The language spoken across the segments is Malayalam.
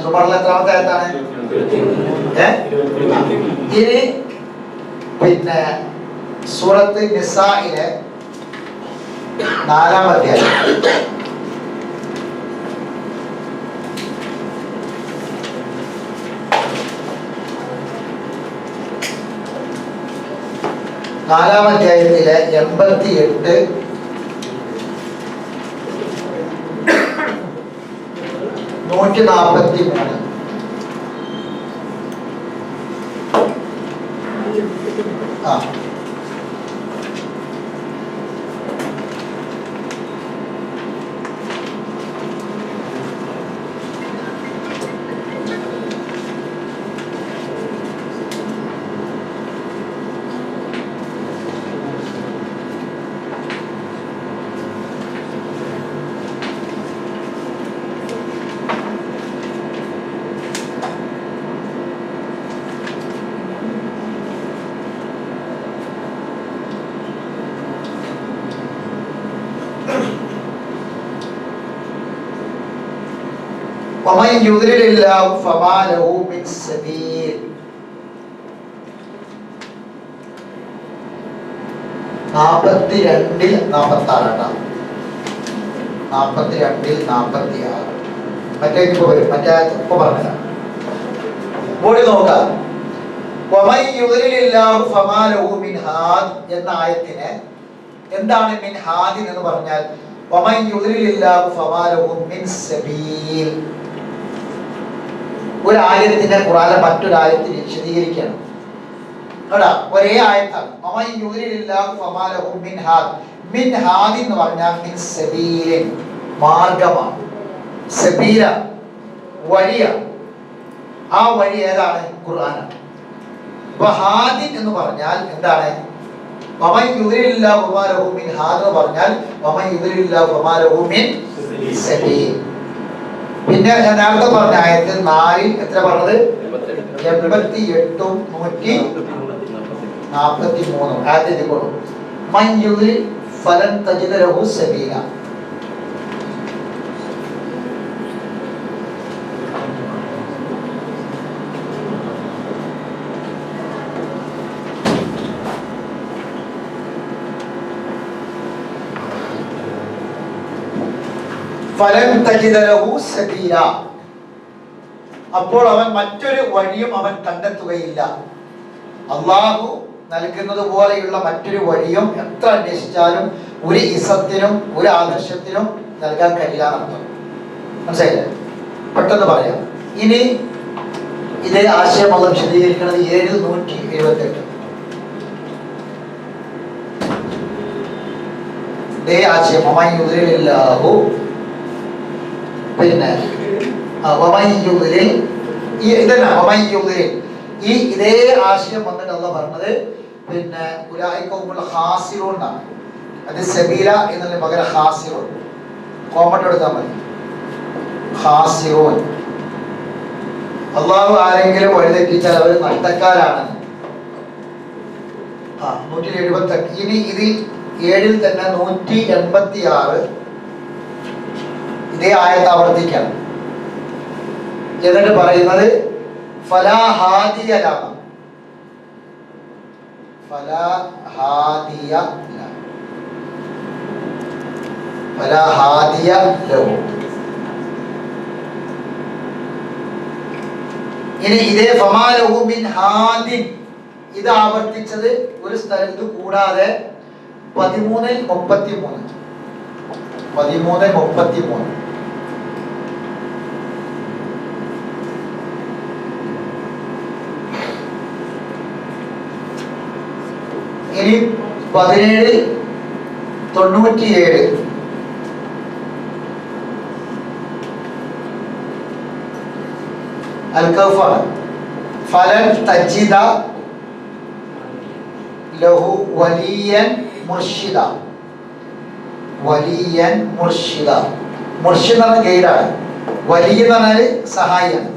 സുമറിൽ എത്രാമത്തെ ആയത്താണ്? ഇനി പിന്നെ സൂറത്ത് നിസായിലെ 4-ാം അധ്യായം. നാലാം അധ്യായത്തിലെ 88, 143. ومن يضلل الله فما له من سبيل. 42-ൽ 46. 42-ൽ 46. മറ്റേ ഇപ്പൊ വരും. മറ്റേ ഇപ്പൊ പറഞ്ഞ ബോഡി നോക്കാം. ومن يضلل الله فما له من هاد എന്ന ആയത്തിനെ എന്താണ് മിൻ ഹാദി എന്ന് പറഞ്ഞാൽ ومن يضلل الله فما له من سبيل. ഒരു ആയത്തിനെ ഖുർആനിലെ മറ്റൊരു ആയത്തിൽ വിശദീകരിക്കണം. കേട്ടാ, ഒരേ ആയത്താണ്. വമൻ യുദ്ലിലില്ലാഹു ഫമാ ലഹു മിൻ ഹാദ്. മിൻ ഹാദി എന്ന് പറഞ്ഞാൽ മിൻ സബീലിൻ, മാർഗമാണ്. സബീല വഴിയാണ്. ആ വഴി ഏതാണ്? ഖുർആനാണ്. അപ്പൊ ഹാദി എന്ന് പറഞ്ഞാൽ എന്താണ്? വമൻ യുദ്ലിലില്ലാഹു ഫമാ ലഹു മിൻ ഹാദ് എന്ന് പറഞ്ഞാൽ വമൻ യുദ്ലിലില്ലാഹു ഫമാ ലഹു മിൻ സബീൽ. പിന്നെ ഞാൻ നേരത്തെ പറഞ്ഞ ആയത്ത് 4-ൽ എത്ര പറഞ്ഞത്? 88-ഉം 143 ആയത്തിൽ കൊടുക്കും. മൻ യുദ്ലിൽ ഫലൻ തജിദ ലഹു സബീല. ഫലൻ തജിദ ലഹു സബീല. അപ്പോൾ അവൻ മറ്റൊരു വഴിയും അവൻ കണ്ടെത്തുകയില്ല. അള്ളാഹു നൽകുന്നത് പോലെയുള്ള മറ്റൊരു വഴിയും എത്ര അന്വേഷിച്ചാലും ഒരു ഇസത്തിനും ഒരു ആദർശത്തിനും നൽകാൻ കഴിയില്ല എന്നർത്ഥം. മനസ്സിലായില്ലേ? പെട്ടെന്ന് പറയാം. ഇനി ഇതേ ആശയം അത് വിശദീകരിക്കുന്നത് 778. ഇതേ ആശയം അമയുദ്രില്ലാഹു. പിന്നെ ഈ ഇതേ ആശയം വന്നിട്ട് അള്ളാഹ് പറഞ്ഞത് പിന്നെ ഉലൈകഹുൽ ഖാസിറൂൻ എന്നാണ്. അത് സബീല എന്നതിന് പകരം ഖാസിറൂൻ കോമട്ട് എടുത്താൽ മതി. ഖാസിറൂൻ. അള്ളാഹു ആരെങ്കിലും വഴിതെറ്റിച്ചാൽ അവർ നഷ്ടക്കാരാണ്. 178. ഇനി ഇതിൽ 7-ൽ തന്നെ 186 ഇതേ ആയത്ത് ആവർത്തിക്കണം. എന്നിട്ട് പറയുന്നത് ഫലാ ഹാദിയ ലഹു. ഫലാ ഹാദിയ ലഹു. ഫലാ ഹാദിയ ലഹു. ഇനി ഇതേ ഫമാ ലഹു മിൻ ഹാദിൻ ഇത് ആവർത്തിച്ചത് ഒരു സ്ഥലത്ത് കൂടാതെ 13-ൽ 33. 13-ൽ 33. ഇനി 17-ൽ 97. അൽ-കൗഫർ. ഫലൻ തജിദ ലഹു വലിയൻ മുർഷിദ. വലിയൻ മുർഷിദ. മുർഷിദ് എന്ന ഗൈഡാണ്. വലിയ എന്ന് പറഞ്ഞാൽ സഹായിയാണ്.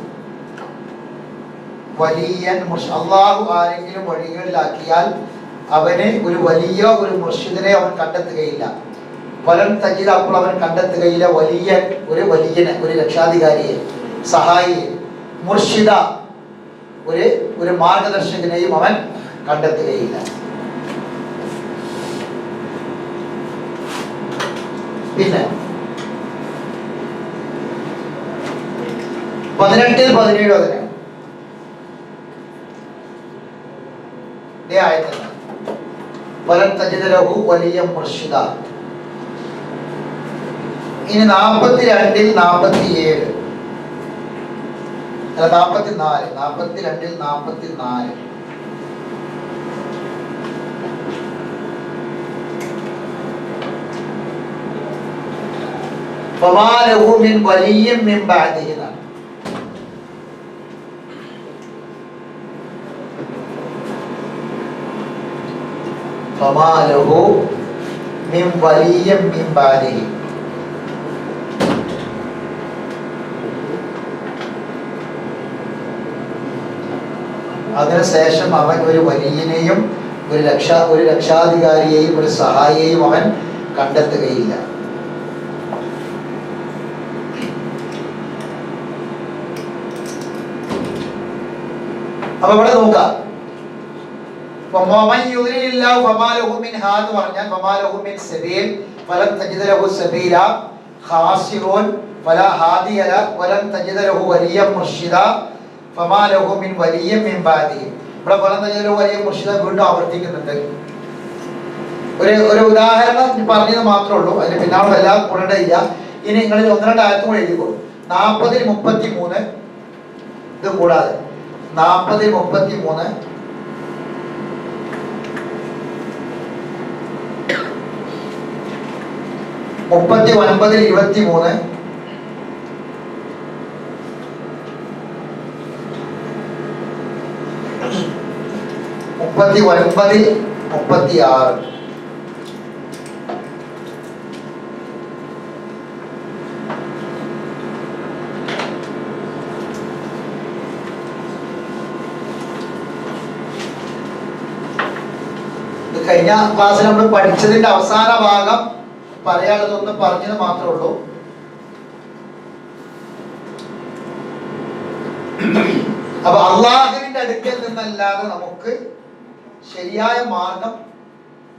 വലിയൻ മുർഷിദ്. അള്ളാഹു ആരെങ്കിലും വഴികളിലാക്കിയാൽ അവന് ഒരു വലിയ ഒരു മുർഷിദിനെ അവൻ കണ്ടെത്തുകയില്ല. ഫലൻ തജിദ. അപ്പോൾ അവൻ കണ്ടെത്തുകയില്ല വലിയ ഒരു വലിയനെ, ഒരു രക്ഷാധികാരിയെ. സഹായിയെയും മുർഷിദ ഒരു മാർഗദർശകനെയും അവൻ കണ്ടെത്തുകയില്ല. പിന്നെ 18, 17 അതിന് ആയത്തല്ല വലൻ തജിദ ലഹു വലിയ മുർഷിദ. ഇനി 42, 47 അല്ല 44, 42, 44 ഫമാ ലഹു മിൻ വലിയ്യിൻ മിൻ ബഅദിഹി. ഫമാ ലഹു മിൻ വലിയ്യിൻ മിൻ ബഅദിഹി. അതിനുശേഷം അവൻ ഒരു വലിയനെയും ഒരു രക്ഷാധികാരിയെയും ഒരു സഹായിയെയും അവൻ കണ്ടെത്തുകയില്ല. അപ്പൊ ഇവിടെ നോക്കാം, വീണ്ടും ആവർത്തിക്കുന്നുണ്ട്. ഒരു ഉദാഹരണം പറഞ്ഞത് മാത്രമേ ഉള്ളൂ, അതിന് പിന്നാളും എല്ലാം കൊണ്ടില്ല. ഇനി നിങ്ങളിൽ 1-2 ആയത്തും കൂടെ എഴുതിക്കോളൂ. 40, 33 ഇത് കൂടാതെ 40, 33 39, 23 39, 36 കഴിഞ്ഞ ക്ലാസ്സിൽ നമ്മൾ പഠിച്ചതിന്റെ അവസാന ഭാഗം പറയാനുള്ളതൊന്നും പറഞ്ഞത് മാത്രമേ ഉള്ളൂ. അപ്പൊ അള്ളാഹുവിന്റെ അടുക്കൽ നിന്നല്ലാതെ നമുക്ക് ശരിയായ മാർഗം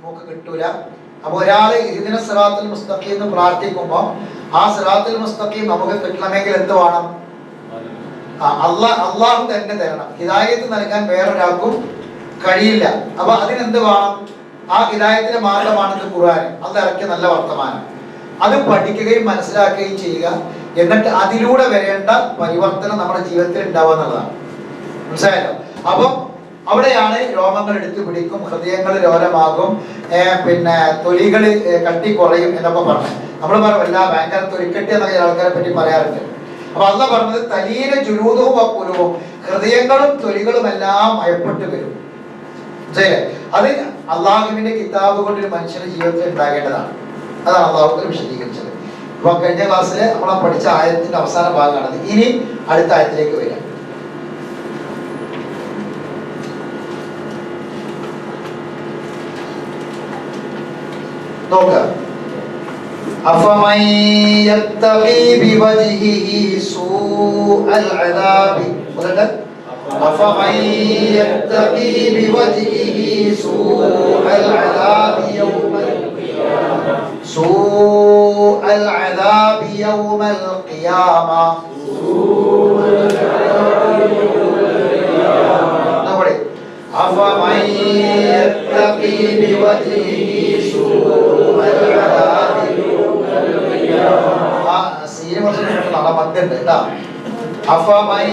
നമുക്ക് കിട്ടൂല. അപ്പൊ ഒരാള് ഇഹ്ദിന സിറാത്തുൽ മുസ്തഖീം എന്ന് പ്രാർത്ഥിക്കുമ്പോൾ ആ സിറാത്തുൽ മുസ്തഖീം നമുക്ക് കിട്ടണമെങ്കിൽ എന്ത് വേണം? അള്ളാഹു തന്നെ തരണം. ഹിദായത്ത് നൽകാൻ വേറൊരാൾക്കും കഴിയില്ല. അപ്പൊ അതിനെന്ത് വേണം? ആ ഹിദായത്തിന്റെ മാർഗമാണെന്ന് ഖുർആൻ അത് ഇറക്കിയ നല്ല വർത്തമാനം. അത് പഠിക്കുകയും മനസ്സിലാക്കുകയും ചെയ്യുക. എന്നിട്ട് അതിലൂടെ വരേണ്ട പരിവർത്തനം നമ്മുടെ ജീവിതത്തിൽ ഉണ്ടാവുക എന്നുള്ളതാണ്. മനസ്സിലായല്ലോ? അപ്പം അവിടെയാണ് രോമങ്ങൾ എടുത്തു പിടിക്കും, ഹൃദയങ്ങൾ രോലമാകും, പിന്നെ തൊലികൾ കട്ടി കുറയും എന്നൊക്കെ പറഞ്ഞു. നമ്മൾ പറയില്ല ഭയങ്കര തൊലിക്കെട്ടി എന്നൊക്കെ ആൾക്കാരെ പറ്റി പറയാറുണ്ട്. അപ്പൊ അള്ളാ പറഞ്ഞത് തലീന ജുലൂദുഹും വഖുലൂബും, ഹൃദയങ്ങളും തൊലികളും എല്ലാം മയപ്പെട്ടു വരും. അത് അള്ളാഹുവിന്റെ കിതാബ് കൊണ്ട് ഒരു മനുഷ്യന്റെ ജീവിതത്തിൽ ഉണ്ടാകേണ്ടതാണ്. അതാണ് അള്ളാഹു വിശദീകരിച്ചത്. അപ്പൊ കഴിഞ്ഞ ക്ലാസ്സിൽ നമ്മൾ പഠിച്ച ആയത്തിന്റെ അവസാന ഭാഗമാണത്. ഇനി അടുത്ത ആയത്തിലേക്ക് വരാം. നോക്കുക, അഫമൻ യത്തഖി ബിവജ്ഹിഹി സൂഅൽ അദാബി, أفمن يتقي بوجهه سوء العذاب يوم القيامة سوء العذاب يوم القيامة أفمن يتقي بوجهه سوء العذاب يوم القيامة سيرة على مدن أفمن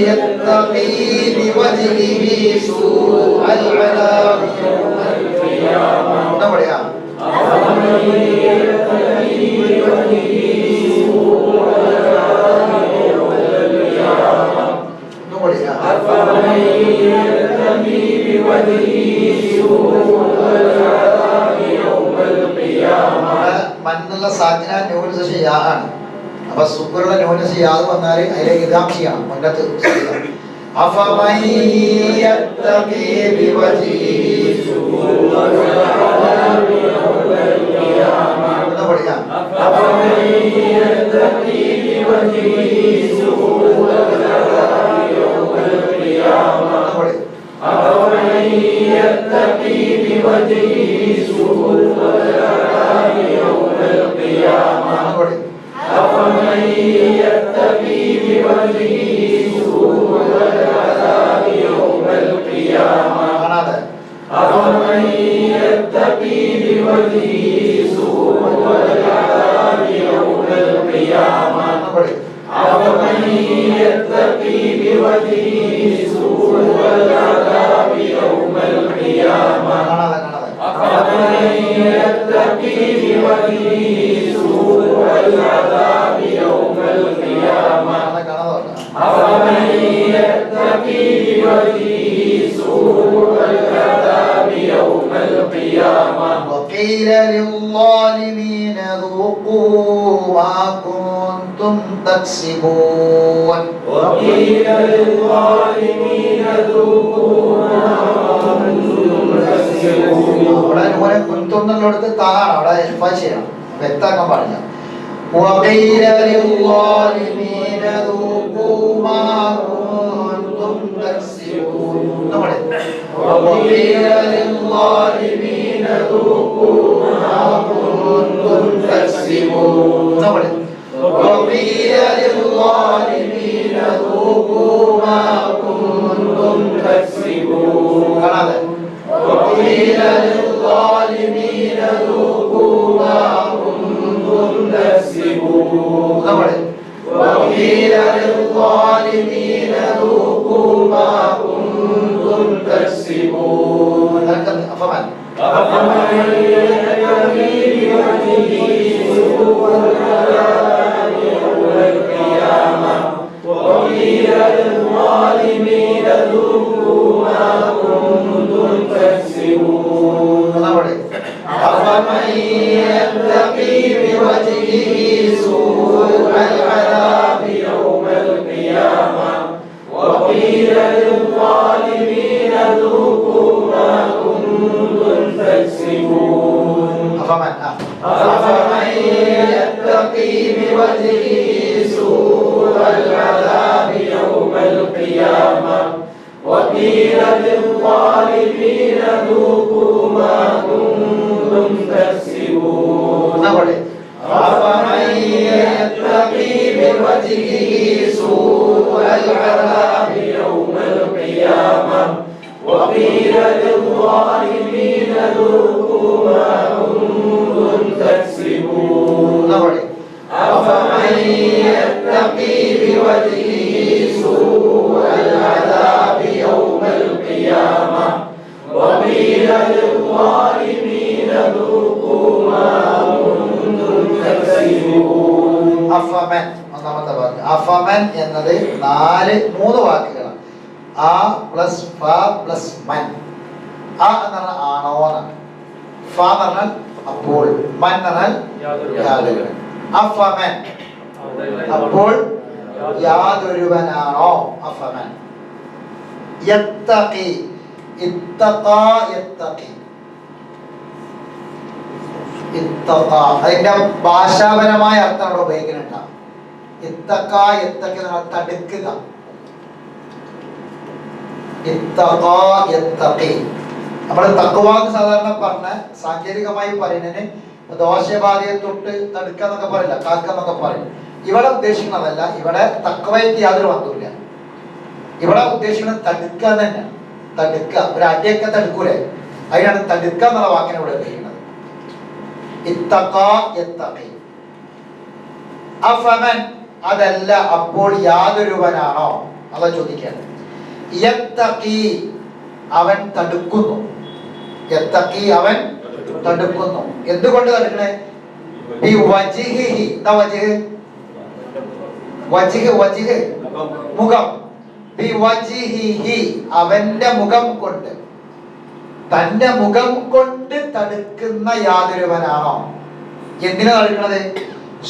يتقي بوجهه سوء العذاب يوم القيامة أفمن يتقي بوجهه سوء العذاب يوم القيامة أفمن يتقي بوجهه سوء العذاب يوم القيامة من സാധന ന്യൂനസ് യാതാണ്. അപ്പൊ സുക്കൂറുള്ള ന്യൂനസ് യാത് വന്നാൽ അതിലേക്ക് ഇതാം ചെയ്യണം. മുന്നത്ത് أفمن يتقي بوجهه سوء العذاب يوم القيامة وقيل للظالمين ذوقوا ما كنتم تكسبون وقيل للظالمين ذوقوا ما كنتم تكسبون അവിടെ കുന്തും എന്നുള്ളടത്ത് താഴാണ് അവിടെ ഇഖ്ഫാ ചെയ്യണം വ്യക്തമാക്കാൻ പാടില്ല وقيل للظالمين ذوقوا ما كنتم تكسبون وقيل للظالمين ذوقوا ما كنتم تكسبون وقيل للظالمين ذوقوا ما كنتم تكسبون وقيل للظالمين ذوقوا ما كنتم تكسبون وقيل للظالمين ذوقوا ما كنتم تكسبون أفمن يتقي بوجهه سوء العذاب يوم القيامة وقيل للظالمين ذوقوا ما كنتم تكسبون أفمن يتقي بوجهه سوء العذاب يوم القيامة وقيل للظالمين ذوقوا ما كنتم تكسبون أفمن يتقي بوجهه سوء العذاب يوم القيامة وقيل للظالمين ذوقوا ما كنتم تكسبون أفمن يتقي بوجهه سوء العذاب يوم القيامة وقيل للظالمين ذوقوا ما كنتم تكسبون أفمن يتقي بوجهه سوء العذاب يوم القيامة وقيل للظالمين ذوقوا ما كنتم تكسبون أفمن ഒന്നാമത്തെ വാക്ക് അഫമൻ എന്നത് മൂന്ന് വാക്കുകളാണ് ആ പ്ലസ് ഫ പ്ലസ് മൻ ആ എന്ന് പറഞ്ഞാൽ ആണോ എന്നാണ് ഫ എന്ന് പറഞ്ഞാൽ അപ്പോൾ മൻ എന്ന് പറഞ്ഞാൽ യാതൊരു അഫമൻ അപ്പോൾ യാതൊരുവനാണോ അഫമൻ യത്തഖി ഇത്തഖാ യത്തഖി ഇത്തഖാ അതിന്റെ ഭാഷാപരമായ അർത്ഥം അവിടെ ഉപയോഗിക്കുന്നുണ്ട് ഇത്തഖാ യത്തഖി എന്ന് പറഞ്ഞാൽ തടുക്കുക ഇത്തഖാ യത്തഖി നമ്മൾ തഖ്വ എന്ന് സാധാരണ പറഞ്ഞ സാങ്കേതികമായി പറയുന്നതിന് ദോഷബാധയെ തൊട്ട് തടുക്കുക എന്നൊക്കെ പറയില്ല കാക്ക എന്നൊക്കെ പറയും ഇവിടെ ഉദ്ദേശിക്കുന്നതല്ല ഇവിടെ തഖ്വയ്ക്ക് യാതൊരു ബന്ധവുമില്ല ഇവിടെ ഉദ്ദേശിക്കുന്നത് തടുക്കുക തന്നെയാണ് തടുക്കുക ഒരു അടിയൊക്കെ തടുക്കൂലേ അതിനാണ് തടുക്കുക എന്നുള്ള വാക്കിനെ ഇവിടെ ഉപയോഗിക്കുന്നത് ഇത്തഖാ യത്തഖി അഫമൻ അതല്ല അപ്പോൾ യാതൊരുവനാണോ അതാ ചോദിക്കാണ് യത്തഖി അവൻ തടുക്കുന്നു യത്തഖി അവൻ തടുക്കുന്നു എന്തുകൊണ്ട് തടുക്കണേ ബി വജ്ഹിഹി എന്താ വജ്ഹ് വജ്ഹ് വജ്ഹ് മുഖം ബി വജ്ഹിഹി അവന്റെ മുഖം കൊണ്ട് തന്റെ മുഖം കൊണ്ട് തടുക്കുന്ന യാതൊരുവനാണോ എന്തിനാ തടുക്കണത്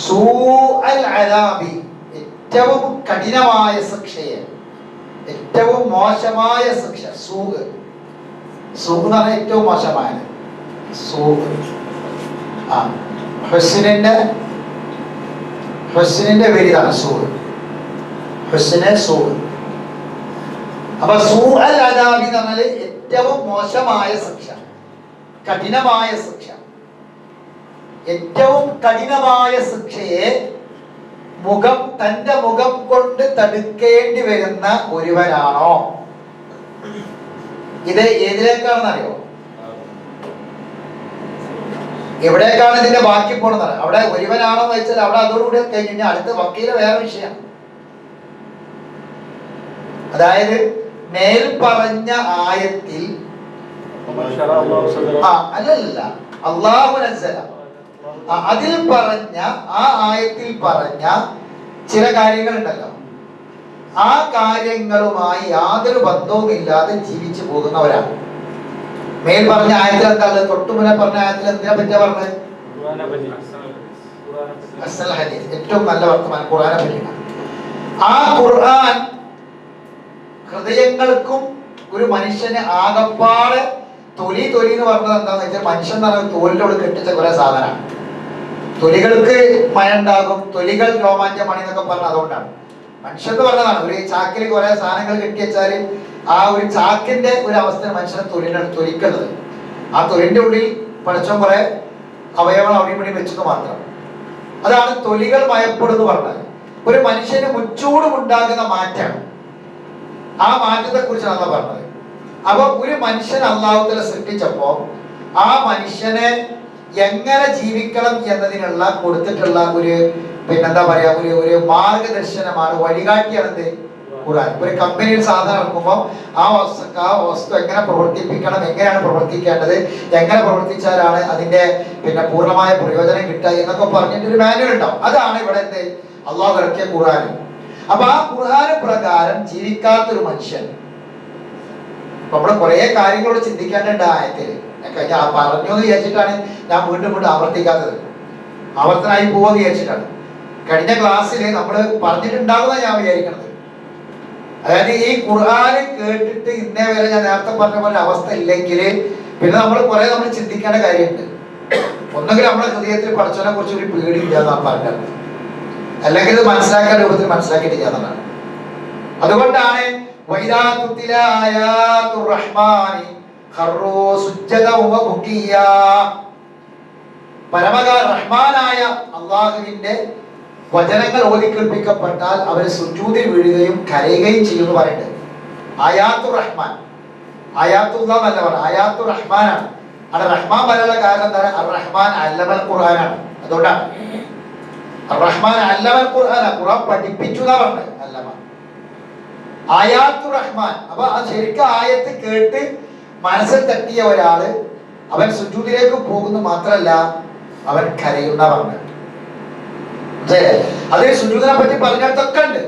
സൂഅൽ അദാബി ഏറ്റവും കഠിനമായ ശിക്ഷയെ ഏറ്റവും മോശമായ ശിക്ഷ സൂഗ് എന്ന് പറഞ്ഞാൽ ഏറ്റവും മോശമായത് സൂഗ് ഹുസ്നിന്റെ ഹുസ്നിന്റെ പേരിതാണ് സൂ. ഹുസ്നെ സൂ. അപ്പൊ സൂ അൽ അദാബി എന്ന് പറഞ്ഞാൽ ഏറ്റവും മോശമായ ശിക്ഷ, കഠിനമായ ശിക്ഷ. ഏറ്റവും കഠിനമായ ശിക്ഷയെ തന്റെ മുഖം കൊണ്ട് തടുക്കേണ്ടി വരുന്ന ഒരുവനാണോ? ഇത് ഏതിലേക്കാണെന്ന് അറിയോ? എവിടേക്കാണ് ഇതിന്റെ ബാക്കി പോണെന്ന്? അവിടെ ഒരുവനാണോ എന്ന് വെച്ചാൽ അവിടെ അതോടുകൂടി കഴിഞ്ഞ് അടുത്ത വക്കീല് വേറെ വിഷയമാണ്. അതായത് മേൽ പറഞ്ഞ ആയത്തിൽ അല്ലല്ല അല്ലാഹു നസ്സല അതിൽ പറഞ്ഞ ആ ആയത്തിൽ പറഞ്ഞ ചില കാര്യങ്ങളുണ്ടല്ലോ, ആ കാര്യങ്ങളുമായി യാതൊരു ബന്ധവും ഇല്ലാതെ ജീവിച്ചു പോകുന്നവരാണ്. മേൽ പറഞ്ഞ ആയത്തിൽ എന്താ? തൊട്ടുമുന്നെ പറഞ്ഞ ആയത്തിൽ എന്തിനെ പറ്റിയാ പറഞ്ഞത്? അസ്സൽ ഹദീസ്, ഏറ്റവും നല്ല വർത്തമാനം ഖുർആനെ പറ്റിയാണ്. ആ ഖുർആൻ ഹൃദയങ്ങൾക്കും ഒരു മനുഷ്യന് ആകപ്പാട് തൊലി എന്ന് പറഞ്ഞത് എന്താന്ന് വെച്ചാൽ മനുഷ്യൻ എന്ന് പറഞ്ഞാൽ തോലിനോട് കെട്ടിച്ച കുറെ സാധനമാണ്. തൊലികൾക്ക് മഴ ഉണ്ടാകും, തൊലികൾ രോമാഞ്ചമണി എന്നൊക്കെ പറഞ്ഞത് അതുകൊണ്ടാണ്. മനുഷ്യൻ എന്ന് പറഞ്ഞതാണ് ഒരു ചാക്കിൽ കുറെ സാധനങ്ങൾ കെട്ടിവെച്ചാല് ആ ഒരു ചാക്കിന്റെ ഒരു അവസ്ഥ മനുഷ്യനെ തൊലിക്കുന്നത്. ആ തൊലിന്റെ ഉള്ളിൽ പഠിച്ചോൻ കുറെ അവയവങ്ങൾ അവിടെ ഇവിടെ വെച്ചത് മാത്രം. അതാണ് തൊലികൾ മയപ്പെടുന്നു പറഞ്ഞത്. ഒരു മനുഷ്യന് മുച്ചൂടും ഉണ്ടാകുന്ന മാറ്റമാണ്. ആ മാറ്റത്തെ കുറിച്ചാണ് അള്ളാഹ് പറഞ്ഞത്. അപ്പൊ ഒരു മനുഷ്യൻ അള്ളാഹു തആല സൃഷ്ടിച്ചപ്പോ ആ മനുഷ്യനെ എങ്ങനെ ജീവിക്കണം എന്നതിനുള്ള കൊടുത്തിട്ടുള്ള ഒരു പിന്നെന്താ പറയാ ഒരു മാർഗദർശനമാണ്, വഴികാട്ടിയാണ് എന്ത്? ഖുർആൻ. ഒരു കമ്പനിയിൽ സാധനം ഇറക്കുമ്പോൾ ആ വസ്തു എങ്ങനെ പ്രവർത്തിപ്പിക്കണം, എങ്ങനെയാണ് പ്രവർത്തിക്കേണ്ടത്, എങ്ങനെ പ്രവർത്തിച്ചാലാണ് അതിന്റെ പൂർണ്ണമായ പ്രയോജനം കിട്ടുക എന്നൊക്കെ പറഞ്ഞിട്ട് ഒരു മാനുവൽ ഉണ്ടാവും. അതാണ് ഇവിടെ എന്ത് അള്ളാഹു ഇറക്കിയ ഖുർആൻ. അപ്പൊ ആ ഖുർആൻ പ്രകാരം ജീവിക്കാത്തൊരു മനുഷ്യൻ, നമ്മള് കുറെ കാര്യങ്ങളോട് ചിന്തിക്കേണ്ട ആയത്തിൽ പറഞ്ഞു എന്ന് വിചാരിച്ചിട്ടാണ് ഞാൻ വീണ്ടും ആവർത്തിക്കാത്തത്. ആവർത്തനായി പോവാന്ന് വിചാരിച്ചിട്ടാണ്. കഴിഞ്ഞ ക്ലാസ്സിൽ നമ്മൾ പറഞ്ഞിട്ടുണ്ടാകുന്ന ഞാൻ വിചാരിക്കണത്. അതായത് ഈ ഖുർആൻ കേട്ടിട്ട് ഇന്നേ വരെ ഞാൻ നേരത്തെ പറഞ്ഞ പോലെ അവസ്ഥ ഇല്ലെങ്കിൽ പിന്നെ നമ്മൾ ചിന്തിക്കേണ്ട കാര്യമുണ്ട്. ഒന്നുകിൽ നമ്മുടെ ഹൃദയത്തിൽ പഠിച്ചവനെ കുറിച്ച് ഒരു പേടിയില്ല എന്നാണ് പറഞ്ഞത്, അല്ലെങ്കിൽ ഇത് മനസ്സിലാക്കാൻ രൂപത്തിൽ മനസ്സിലാക്കിയിട്ടില്ല എന്നുള്ളതാണ്. അതുകൊണ്ടാണ് റഹ്മാനായ അള്ളാഹുവിന്റെ വചനങ്ങൾ ഓതിക്കേൾപ്പിക്കപ്പെട്ടാൽ അവര് സുജൂദിൽ വീഴുകയും കരയുകയും ചെയ്യുമെന്ന് പറയുന്നത്. ആയാത്തു റഹ്മാൻ, ആയാത്തുല്ലാ എന്നല്ല പറഞ്ഞത്, ആയാത്തു റഹ്മാനാണ്. അവിടെ റഹ്മാൻ പറയാനുള്ള കാരണം എന്താണ്? അർ റഹ്മാൻ അല്ലമൽ ഖുർആനാണ്. അതുകൊണ്ടാണ് അർ റഹ്മാൻ അല്ലമൽ ഖുർആന, ഖുർആൻ പഠിപ്പിച്ചു എന്നാ പറഞ്ഞത്. അല്ലമ ആയാത്തു റഹ്മാൻ. അപ്പൊ ആ ശരിക്കും ആയത്ത് കേട്ട് മനസ്സിൽ തട്ടിയ ഒരാള് അവൻ സുജൂദിലേക്ക് പോകുന്നു മാത്രല്ല അവൻ കരയുന്ന പറഞ്ഞത്. അത് സുജൂദിനെ പറ്റി പറഞ്ഞിടത്തൊക്കെ ഉണ്ട്.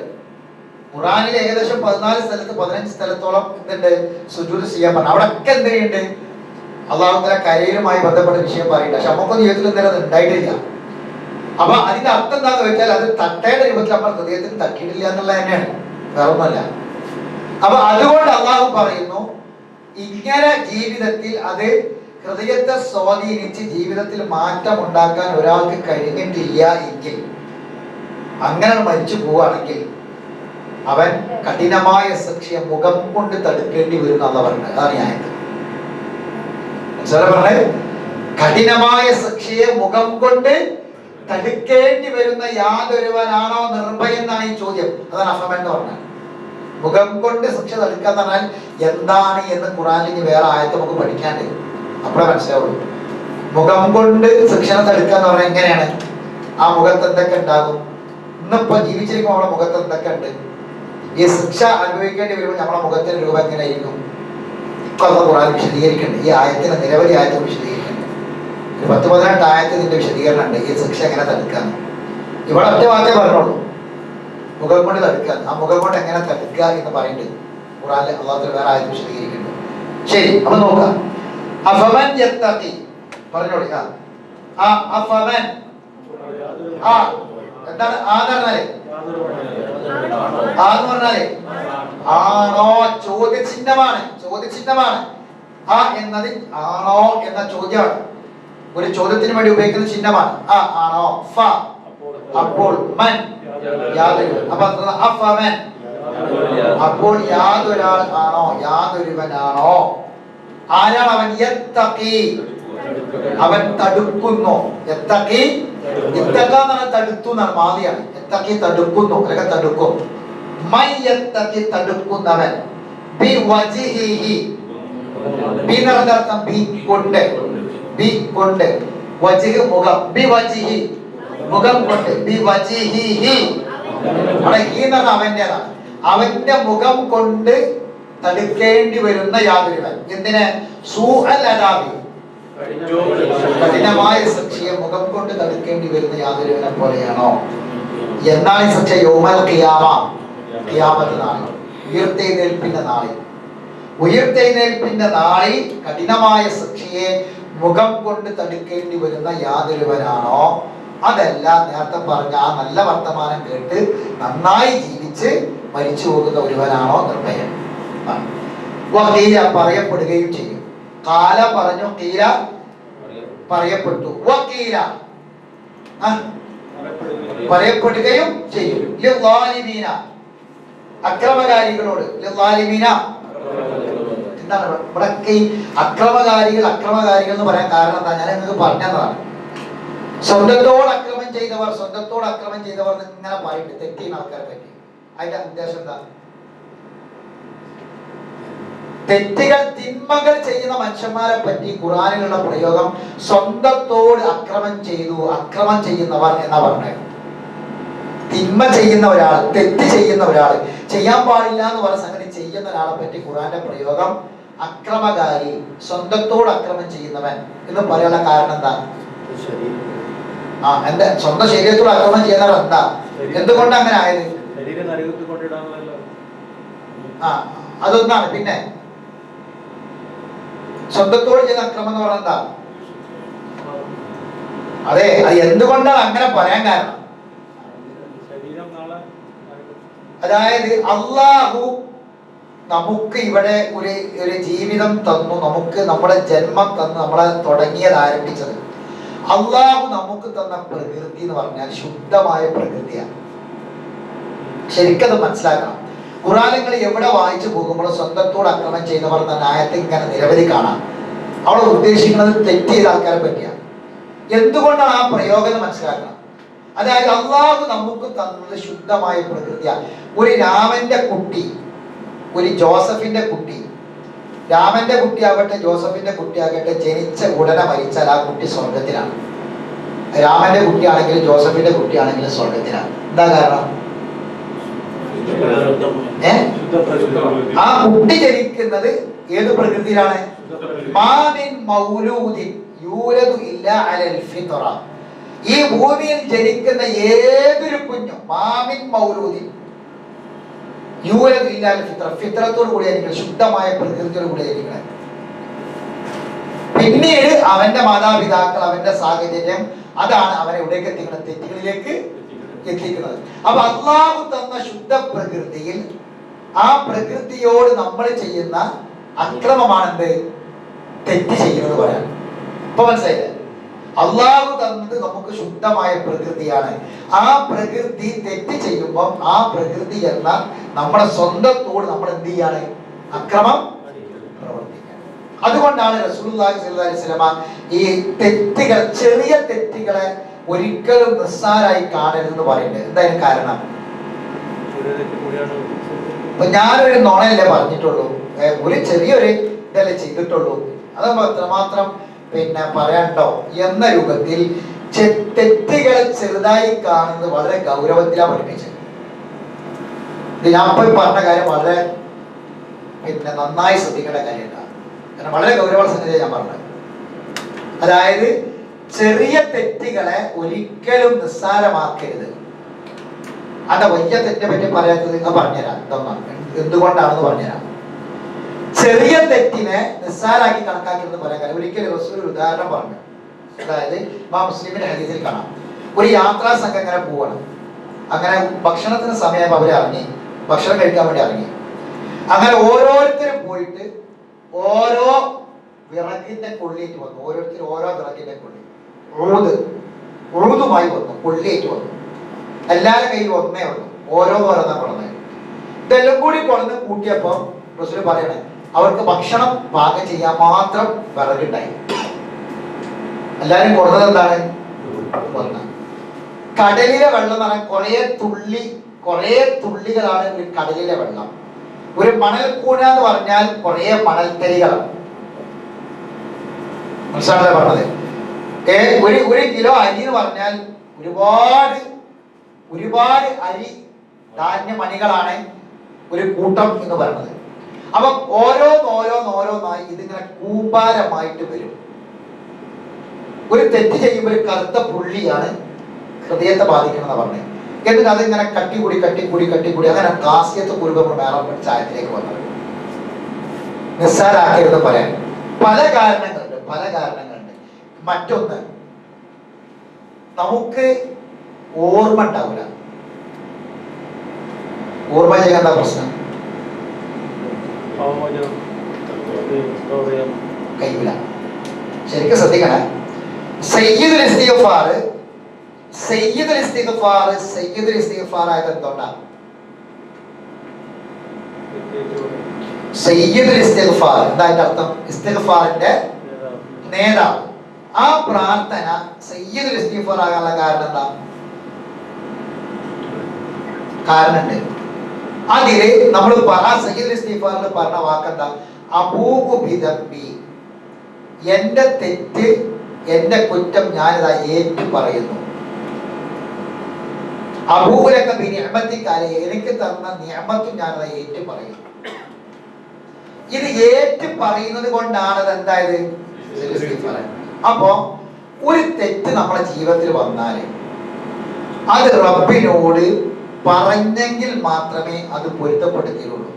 ഖുർആനിൽ ഏകദേശം 14 സ്ഥലത്ത് 15 സ്ഥലത്തോളം എന്തുണ്ട്? സുജൂദ് ചെയ്യാൻ പറഞ്ഞു. അവിടെ ഒക്കെ എന്ത് ചെയ്യുന്നുണ്ട്? അള്ളാഹു തആല കരയിലുമായി ബന്ധപ്പെട്ട വിഷയം പറയുന്നുണ്ട്. പക്ഷെ നമുക്കൊന്നും ജീവിതത്തിൽ എന്തെങ്കിലും അത് ഉണ്ടായിട്ടില്ല. അപ്പൊ അതിന്റെ അർത്ഥം എന്താന്ന് വെച്ചാൽ അത് തട്ടേണ്ട രൂപത്തിൽ നമ്മൾ ഹൃദയത്തിൽ തട്ടിയിട്ടില്ല എന്നുള്ളത് തന്നെയാണ്, വേറൊന്നുമല്ല. അപ്പൊ അതുകൊണ്ട് അള്ളാഹു പറയുന്നു, ഇങ്ങനെ ജീവിതത്തിൽ അത് ഹൃദയത്തെ സ്വാധീനിച്ച് ജീവിതത്തിൽ മാറ്റം ഉണ്ടാക്കാൻ ഒരാൾക്ക് കഴിഞ്ഞിട്ടില്ല എങ്കിൽ, അങ്ങനെ മരിച്ചു പോവുകയാണെങ്കിൽ അവൻ കഠിനമായ ശിക്ഷയെ മുഖം കൊണ്ട് തടുക്കേണ്ടി വരും എന്നാണ് പറഞ്ഞത്. അതാണ് ഞാൻ പറഞ്ഞത്. കഠിനമായ ശിക്ഷയെ മുഖം കൊണ്ട് തടുക്കേണ്ടി വരുന്ന യാതൊരുവനാണോ നിർഭയം എന്നാണ് ഈ ചോദ്യം. അതാണ് അഫമൻ എന്ന് പറഞ്ഞത്. മുഖം കൊണ്ട് ശിക്ഷ തടുക്കുക എന്ന് പറഞ്ഞാൽ എന്താണ് എന്ന് ഖുർആനിൽ വേറെ ആയത്ത് നമുക്ക് പഠിക്കാണ്ട് അപ്പോഴേ മനസ്സിലാവുള്ളൂ. മുഖം കൊണ്ട് ശിക്ഷ തടുക്കുക എന്ന് പറഞ്ഞാൽ എങ്ങനെയാണ്? ആ മുഖത്ത് എന്തൊക്കെ ഉണ്ടാകും? ഇന്നിപ്പോ ജീവിച്ചിരിക്കുമ്പോൾ നമ്മുടെ മുഖത്ത് എന്തൊക്കെ ഉണ്ട്? ഈ ശിക്ഷ അനുഭവിക്കേണ്ടി വരുമ്പോൾ നമ്മുടെ മുഖത്തിന്റെ രൂപം എങ്ങനെയായിരിക്കും? ഖുർആൻ വിശദീകരിക്കുന്നുണ്ട്. ഈ ആയത്തിന് നിരവധി ആയത്തുകൾ വിശദീകരിക്കുന്നുണ്ട്. 10-18 ആയത്ത് ഇതിന്റെ വിശദീകരണം ഉണ്ട്. ഈ ശിക്ഷ എങ്ങനെ തടുക്കാന്ന് ഇവിടെ ഒറ്റ വാക്കേ പറഞ്ഞോളൂ, മുഖം കൊണ്ട് തടുക്കുക. ആ മുഖം കൊണ്ട് എങ്ങനെ തടുക്കുക എന്ന് പറയുന്നുണ്ട് ഖുർആനിൽ. അല്ലാഹു വേറെ ആയത്ത് വിശദീകരിക്കുന്നുണ്ട്. ശരി, അപ്പൊ നോക്കാം. അഫമൻ യത്തഖി പറഞ്ഞോളി. അഫമൻ എന്താണ്? ആന്ന് പറഞ്ഞാലേ ആണോ? ചോദ്യചിഹ്നമാണ്, ചോദ്യചിഹ്നമാണ്. എന്നത് ആണോ എന്ന ചോദ്യമാണ്. ഒരു ചോദ്യത്തിന് വേണ്ടി ഉപയോഗിക്കുന്ന ചിഹ്നമാണ്. ആണോ? അപ്പോൾ മൻ യാതൊരു. അപ്പൊ അഫമൻ അപ്പോൾ യാതൊരാൾ ആണോ, യാതൊരുവനാണോ. ആരാണ് അവൻ? യത്തഖി അവൻ തടുക്കുന്നു. യത്തഖി ഇത്തഖ എന്നാണ് തടുത്തു എന്നാണ്, മാദിയാണ്. യത്തഖി തടുക്കുന്നു അല്ലെങ്കിൽ തടുക്കും. മൻ യത്തഖി തടുക്കുന്നവൻ. ബി വജ്ഹിഹി ബി എന്ന അർത്ഥം ബി കൊണ്ട്, ബി കൊണ്ട്, വജ്ഹ് മുഖം, ബി വജ്ഹി മുഖം കൊണ്ട്, ബി വജ്ഹിഹി അവിടെ ഈ എന്ന് പറഞ്ഞാൽ അവന്റേതാണ്. അവന്റെ മുഖം കൊണ്ട് തടുക്കേണ്ടി വരുന്ന യാതൊരുവൻ. എന്തിന്? സൂഅൽ അദാബി കഠിനമായ ശിക്ഷയെ മുഖം കൊണ്ട് തടുക്കേണ്ടി വരുന്ന യാതൊരുവനെ പോലെയാണോ. എന്താണ് ഈ ശിക്ഷ? യൗമൽ ഖിയാമ, ഖിയാമത്ത് നാളിൽ, ഉയർത്തെഴുന്നേൽപ്പിന്റെ നാളിൽ. ഉയർത്തെഴുന്നേൽപ്പിന്റെ നാളിൽ കഠിനമായ ശിക്ഷയെ മുഖം കൊണ്ട് തടുക്കേണ്ടി വരുന്ന യാതൊരുവനാണോ. അതല്ല നേരത്തെ പറഞ്ഞ ആ നല്ല വർത്തമാനം കേട്ട് നന്നായി ജീവിച്ച് മരിച്ചു പോകുന്ന ഒരുവനാണോ നിർഭയൻ. വഖീല പറയപ്പെടുകയും ചെയ്യും. കാല പറഞ്ഞു, കീല പറയപ്പെട്ടു, വഖീല പറയപ്പെടുകയും ചെയ്യും. ലിളാലിമീന അക്രമകാരികളോട്. ലിളാലിമീന എന്താണ് ഇവിടെ അക്രമകാരികൾ എന്ന് പറയാൻ കാരണം എന്താ? ഞാൻ നിങ്ങൾക്ക് പറഞ്ഞതാണ്. സ്വന്തത്തോട് അക്രമം ചെയ്തവർ ഇങ്ങനെ പറയിട്ട് തെറ്റിയുന്ന ആൾക്കാരെ പറ്റി. അതിന്റെ ഉദ്ദേശം എന്താ? തെറ്റുകൾ തിന്മകൾ ചെയ്യുന്ന മനുഷ്യന്മാരെ പറ്റി ഖുർആനിലുള്ള പ്രയോഗം സ്വന്തത്തോട് അക്രമം ചെയ്യുന്നവർ എന്നാ പറഞ്ഞത്. തിന്മ ചെയ്യുന്ന ഒരാൾ, തെറ്റ് ചെയ്യുന്ന ഒരാൾ, ചെയ്യാൻ പാടില്ല എന്ന് പറഞ്ഞ സംഗതി ചെയ്യുന്ന ഒരാളെ പറ്റി ഖുർആന്റെ പ്രയോഗം അക്രമകാരി, സ്വന്തത്തോട് അക്രമം ചെയ്യുന്നവൻ എന്ന് പറയാനുള്ള കാരണം എന്താ? എന്റെ സ്വന്തം ശരീരത്തോട് അക്രമം ചെയ്യുന്നവർ എന്താ? എന്തുകൊണ്ട് അങ്ങനെ ആയത്? അതൊന്നാണ്. പിന്നെ സ്വന്തത്തോട് ചെയ്യുന്ന അക്രമം എന്ന് പറഞ്ഞാൽ എന്താ? അതെ, അത് എന്തുകൊണ്ടാണ് അങ്ങനെ പറയാൻ കാരണം? അതായത് അള്ളാഹു നമുക്ക് ഇവിടെ ഒരു ജീവിതം തന്നു, നമുക്ക് നമ്മുടെ ജന്മം തന്നു, നമ്മളെ തുടങ്ങിയത് ആരംഭിച്ചത്. അള്ളാഹു നമുക്ക് തന്ന പ്രകൃതി എന്ന് പറഞ്ഞാൽ ശുദ്ധമായ പ്രകൃതിയാണ്. ശരിക്കത് മനസ്സിലാക്കണം. ഖുറാനുകൾ എവിടെ വായിച്ചു പോകുമ്പോഴും സ്വന്തത്തോട് അക്രമം ചെയ്യുന്നവർ എന്ന ന്യായത്തെ ഇങ്ങനെ നിരവധി കാണാം. അവിടെ ഉദ്ദേശിക്കുന്നത് തെറ്റ് ചെയ്ത ആൾക്കാരെ പറ്റിയാണ്. എന്തുകൊണ്ടാണ് ആ പ്രയോഗം മനസ്സിലാക്കണം. അതായത് അള്ളാഹു നമുക്ക് തന്നത് ശുദ്ധമായ പ്രകൃതിയാണ്. ഒരു രാമന്റെ കുട്ടി, ഒരു ജോസഫിന്റെ കുട്ടി, രാമന്റെ കുട്ടിയാകട്ടെ ജോസഫിന്റെ കുട്ടിയാകട്ടെ, ജനിച്ച ഉടനെ മരിച്ചാൽ ആ കുട്ടി സ്വർഗത്തിലാണ്. രാമന്റെ കുട്ടിയാണെങ്കിലും ജോസഫിന്റെ കുട്ടിയാണെങ്കിലും സ്വർഗത്തിലാണ്. എന്താ കാരണം? ആ കുട്ടി ജനിക്കുന്നത് ഏത് പ്രകൃതിയിലാണ്? മാമിൻ മൗലൂദിൻ യൂലദു ഇല്ലാ അലൽ ഫിത്ര. ഈ ഭൂമിയിൽ ജനിക്കുന്ന ഏതൊരു കുഞ്ഞും മാമിൻ മൗലൂദിൻ യൂലദു ഇല്ലാ അലൽ ഫിത്ര, ഫിത്രത്തോട് കൂടിയായിരിക്കണം, ശുദ്ധമായ പ്രകൃതിയോട് കൂടിയായിരിക്കണം. പിന്നീട് അവന്റെ മാതാപിതാക്കൾ, അവന്റെ സാഹചര്യം, അതാണ് അവനെ എവിടേക്ക് എത്തിക്കുന്നത്? തെറ്റുകളിലേക്ക് എത്തിക്കുന്നത്. അപ്പൊ അള്ളാഹു തന്ന ശുദ്ധ പ്രകൃതിയിൽ ആ പ്രകൃതിയോട് നമ്മൾ ചെയ്യുന്ന അക്രമമാണെന്ത്? തെറ്റ് ചെയ്യുന്നത് പറയാൻ. ഇപ്പൊ മനസ്സിലായില്ലേ? അള്ളാഹു തന്നത് നമുക്ക് ശുദ്ധമായ പ്രകൃതിയാണ്. ആ പ്രകൃതി തെറ്റ് ചെയ്യുമ്പോൾ ആ പ്രകൃതി എന്ന നമ്മുടെ സ്വന്തത്തോട് നമ്മൾ എന്ത് ചെയ്യാണ്? അക്രമം പ്രവർത്തിക്കണം. അതുകൊണ്ടാണ് റസൂലുള്ളാഹി സ്വല്ലല്ലാഹി അലൈഹി വസല്ലമ ഈ തെറ്റുകൾ, ചെറിയ തെറ്റുകളെ ഒരിക്കലും നിസ്സാരായി കാണരുതെന്ന് പറയുന്നത്. എന്തായാലും കാരണം, ഇപ്പൊ ഞാനൊരു നുണയല്ലേ പറഞ്ഞിട്ടുള്ളൂ, ഒരു ചെറിയൊരു ഇതല്ലേ ചെയ്തിട്ടുള്ളൂ, അതപ്പോ എത്രമാത്രം പിന്നെ പറയണ്ടോ എന്ന രൂപത്തിൽ തെറ്റുകളെ ചെറുതായി കാണുന്നത് വളരെ ഗൗരവത്തിലാണ് പഠിപ്പിച്ചത്. ഇത് ഞാൻ പോയി പറഞ്ഞ കാര്യം വളരെ പിന്നെ നന്നായി ശ്രദ്ധിക്കേണ്ട കാര്യമാണ്. കാരണം വളരെ ഗൗരവമുള്ള സംഗതിയാണ് ഞാൻ പറഞ്ഞത്. അതായത് ചെറിയ തെറ്റുകളെ ഒരിക്കലും നിസ്സാരമാക്കരുത്. അല്ല, വലിയ തെറ്റിനെ പറ്റി പറയാത്തത് ഞാൻ പറഞ്ഞുതരാം. എന്തുകൊണ്ടാണെന്ന് പറഞ്ഞുതരാം. ചെറിയ തെറ്റിനെ നിസ്സാരാക്കി കണക്കാക്കരുത് പറയാൻ കാര്യം ഒരിക്കലും റസൂൽ ഒരു ഉദാഹരണം പറഞ്ഞു. അതായത് മുസ്ലിമിന്റെ ഹദീസിൽ കാണാം, ഒരു യാത്രാ സംഘം ഇങ്ങനെ പോവാണ്. അങ്ങനെ ഭക്ഷണത്തിന് സമയം അവരെ ഇറങ്ങി, ഭക്ഷണം കഴിക്കാൻ വേണ്ടി ഇറങ്ങി. അങ്ങനെ ഓരോരുത്തരും പോയിട്ട് ഓരോ വിറകിന്റെ കൊള്ളിയിട്ട് വന്നു. ഓരോരുത്തരും ഓരോ വിറകിന്റെ കൊള്ളി ഉഴുതുമായി വന്നു, കൊള്ളിയേറ്റ് വന്നു. എല്ലാവരുടെ കയ്യിൽ ഒന്നേ ഉള്ളൂ, ഓരോന്നോരോന്നാ കൊണ്ടുവന്നത്. ഇതെല്ലാം കൂടി കൊണ്ടുവന്ന് കൂട്ടിയപ്പോൾ റസൂൽ പറയണേ അവർക്ക് ഭക്ഷണം പാകം ചെയ്യാൻ മാത്രം വിറകുണ്ടായി. എല്ലാരും കൊടുത്തത് എന്താണ്? കടലിലെ വെള്ളം എന്ന് പറഞ്ഞാൽ കുറേ തുള്ളികളാണ് ഒരു കടലിലെ വെള്ളം. ഒരു മണൽക്കൂന എന്ന് പറഞ്ഞാൽ കുറേ മണൽത്തരികളാണ്. മനസ്സിലാണല്ലേ പറഞ്ഞത്? ഒരു കിലോ അരി എന്ന് പറഞ്ഞാൽ ഒരുപാട് അരി ധാന്യമണികളാണ് ഒരു കൂട്ടം എന്ന് പറയുന്നത്. അപ്പൊ ഓരോന്നോരോന്നായി ഇതിങ്ങനെ കൂമ്പാരമായിട്ട് വരും. ഒരു തെറ്റ് ചെയ്യുമ്പോൾ ഒരു കറുത്ത പുള്ളിയാണ് ഹൃദയത്തെ ബാധിക്കണമെന്ന് പറഞ്ഞത്. എന്നിട്ട് അതിങ്ങനെ കട്ടിക്കൂടി അങ്ങനെ കാസ്യത്തെ കുരുവങ്ങൾ വേറെ ചായത്തിലേക്ക് വന്നത്. നിസ്സാരാക്കരുത് പറയാൻ പല കാരണങ്ങളുണ്ട്. മറ്റൊന്ന്, നമുക്ക് ഓർമ്മ ഉണ്ടാവില്ല. ഓർമ്മ ചെയ്യാൻ എന്താ പ്രശ്നം? കഴിയൂല. ശരിക്കും ശ്രദ്ധിക്കണേ. സയ്യിദുൽ ഇസ്തിഗ്ഫാർ ആയത് എന്തുകൊണ്ടാ? സയ്യിദുൽ ഇസ്തിഗ്ഫാർ എന്തായിട്ട് അർത്ഥം? ഇസ്തിഗ്ഫാറിന്റെ നേതാവ്. ആ പ്രാർത്ഥന സയ്യിദുൽ ഇസ്തിഗ്ഫാർ ആകാനുള്ള കാരണം എന്താ? കാരണമുണ്ട്. അതില് നമ്മൾ സയ്യിദുൽ ഇസ്തിഗ്ഫാറിൽ പറഞ്ഞ വാക്കെന്താ? അബൂഉ ബിദംബി, എന്റെ തെറ്റ്, എന്റെ കുറ്റം ഞാനിതാ ഏറ്റു പറയുന്നു. അബൂലക ബിനിഅമതിക അലൈഹി, എനിക്ക് തന്ന നിഅമത്തും ഞാനിതാ ഏറ്റു പറയുന്നു. ഇത് ഏറ്റു പറയുന്നത് കൊണ്ടാണ് എന്തായത്? അപ്പോ ഒരു തെറ്റ് നമ്മുടെ ജീവിതത്തിൽ വന്നാല് അത് റബ്ബിനോട് പറഞ്ഞെങ്കിൽ മാത്രമേ അത് പൊരുത്തപ്പെടുത്തിയുള്ളൂ.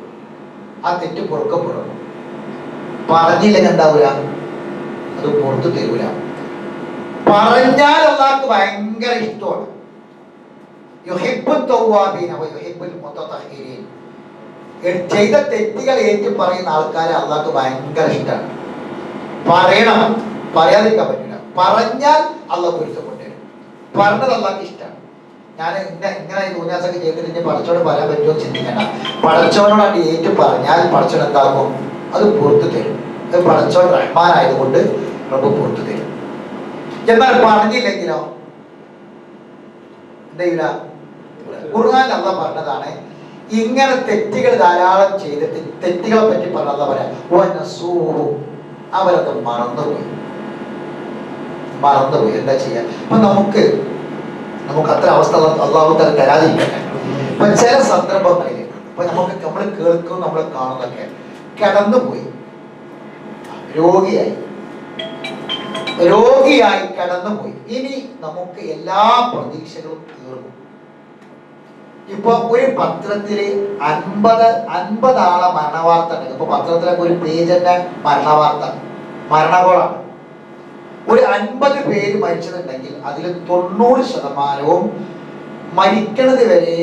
ആ തെറ്റ് പൊറുക്കപ്പെടുള്ളൂ. പറഞ്ഞില്ലെങ്കിൽ എന്താവൂല? അത് പുറത്തു തരൂല. പറഞ്ഞാൽ അല്ലാഹുക്ക് ഭയങ്കര ഇഷ്ടമാണ്. ചെയ്ത തെറ്റുകൾ ഏറ്റു പറയുന്ന ആൾക്കാരെ അല്ലാഹുക്ക് ഭയങ്കര ഇഷ്ടമാണ്. പറയണം, പറയാതിരിക്കാൻ പറ്റില്ല. പറഞ്ഞാൽ അല്ലാഹു പൊരുത്തപ്പെട്ടു. പറഞ്ഞത് അല്ലാഹുക്ക് ഇഷ്ടമാണ്. ഞാൻ ഇങ്ങനെ തോന്നിയാസൊക്കെ ചെയ്തിട്ട് പടച്ചോട് പറയാൻ പറ്റുമോ ചിന്തിക്കണ്ട. പടച്ചോനോട് ഏറ്റു പറഞ്ഞാൽ പടച്ചോൻ എന്താകും? അത് പുറത്തു തരും. അത് പടച്ചോൻ റഹ്മാനായതുകൊണ്ട് പ്രഭു പുറത്തു തരും. എന്നാൽ പറഞ്ഞില്ലെങ്കിലോ എന്തെയ്യൂല? ഖുർആൻ അല്ലാഹ് പറഞ്ഞതാണ്, ഇങ്ങനെ തെറ്റുകൾ ധാരാളം ചെയ്തിട്ട് തെറ്റുകളെ പറ്റി പറഞ്ഞ പറയാ അവരൊക്കെ മറന്നുപോയി. എന്താ ചെയ്യാ? അപ്പൊ നമുക്ക് അത്ര അവസ്ഥ അള്ളാഹു തരാതിരിക്കട്ടെ. ഇപ്പൊ ചില സന്ദർഭങ്ങളിൽ ഇപ്പൊ നമ്മൾ കേൾക്കും, നമ്മൾ കാണുന്നതൊക്കെ കിടന്നുപോയി, രോഗിയായി കിടന്നുപോയി. ഇനി നമുക്ക് എല്ലാ പ്രതീക്ഷകളും തീർന്നു. ഇപ്പൊ ഒരു പത്രത്തില് 50 ആളെ മരണവാർത്ത ഉണ്ട്. ഇപ്പൊ പത്രത്തിലൊക്കെ ഒരു പേജന്റെ മരണകോളാണ്. ഒരു 50 പേര് മരിച്ചതുണ്ടെങ്കിൽ അതിൽ 90% മരിക്കണത് വരെ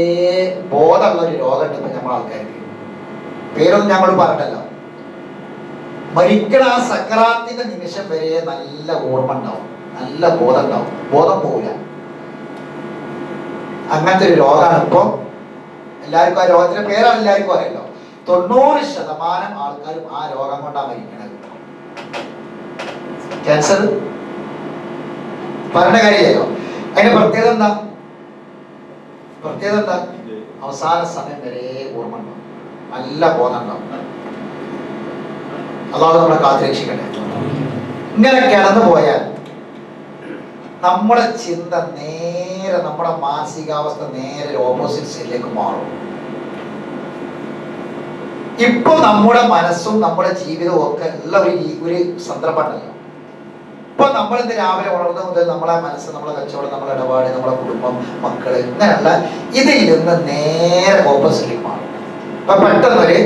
ബോധമുള്ള ഒരു രോഗമുണ്ട്. ഇപ്പൊ നമ്മുടെ ആൾക്കാർക്ക് പേരൊന്നും ഞങ്ങൾ പറഞ്ഞല്ലോ. മരിക്കണ ആ സക്കറാത്തിന്റെ നിമിഷം വരെ നല്ല ഓർമ്മ ഉണ്ടാവും, നല്ല ബോധം ഉണ്ടാവും, ബോധം പോവില്ല. അങ്ങനത്തെ ഒരു രോഗമാണ് ഇപ്പൊ എല്ലാവർക്കും. ആ രോഗത്തിന്റെ പേരാണ് എല്ലാവർക്കും അറിയല്ലോ. 90% ആൾക്കാരും ആ രോഗം കൊണ്ടാണ് മരിക്കണത്. ക്യാൻസർ പറഞ്ഞ കാര്യമല്ലോ. അതിന്റെ പ്രത്യേകത എന്താ? അവസാന സമയം വരെ ഓർമ്മ ഉണ്ടാവും, നല്ല ബോധം ഉണ്ടാവും. അല്ലാഹു നമ്മളെ കാത്തുരക്ഷിക്കട്ടെ. ഇങ്ങനെ കിടന്നു പോയാൽ നമ്മുടെ ചിന്ത നേരെ, നമ്മുടെ മാനസികാവസ്ഥ നേരെ ഓപ്പോസിറ്റ് സൈഡിലേക്ക് മാറും. ഇപ്പൊ നമ്മുടെ മനസ്സും നമ്മുടെ ജീവിതവും ഒക്കെ ഉള്ള ഒരു സന്ദർഭം ഉണ്ടല്ലോ. ഇപ്പൊ നമ്മളിന്ന് രാവിലെ ഉണർന്ന മുതൽ നമ്മളെ മനസ്സ്, നമ്മളെ കച്ചവടം, നമ്മളെ ഇടപാട്, നമ്മളെ കുടുംബം, മക്കള്, ഇങ്ങനെയുള്ള ഇതിൽ നിന്ന് നേരെ ഓപ്പോസിറ്റിലേക്ക് മാറും. ഇപ്പൊ പെട്ടെന്നൊരു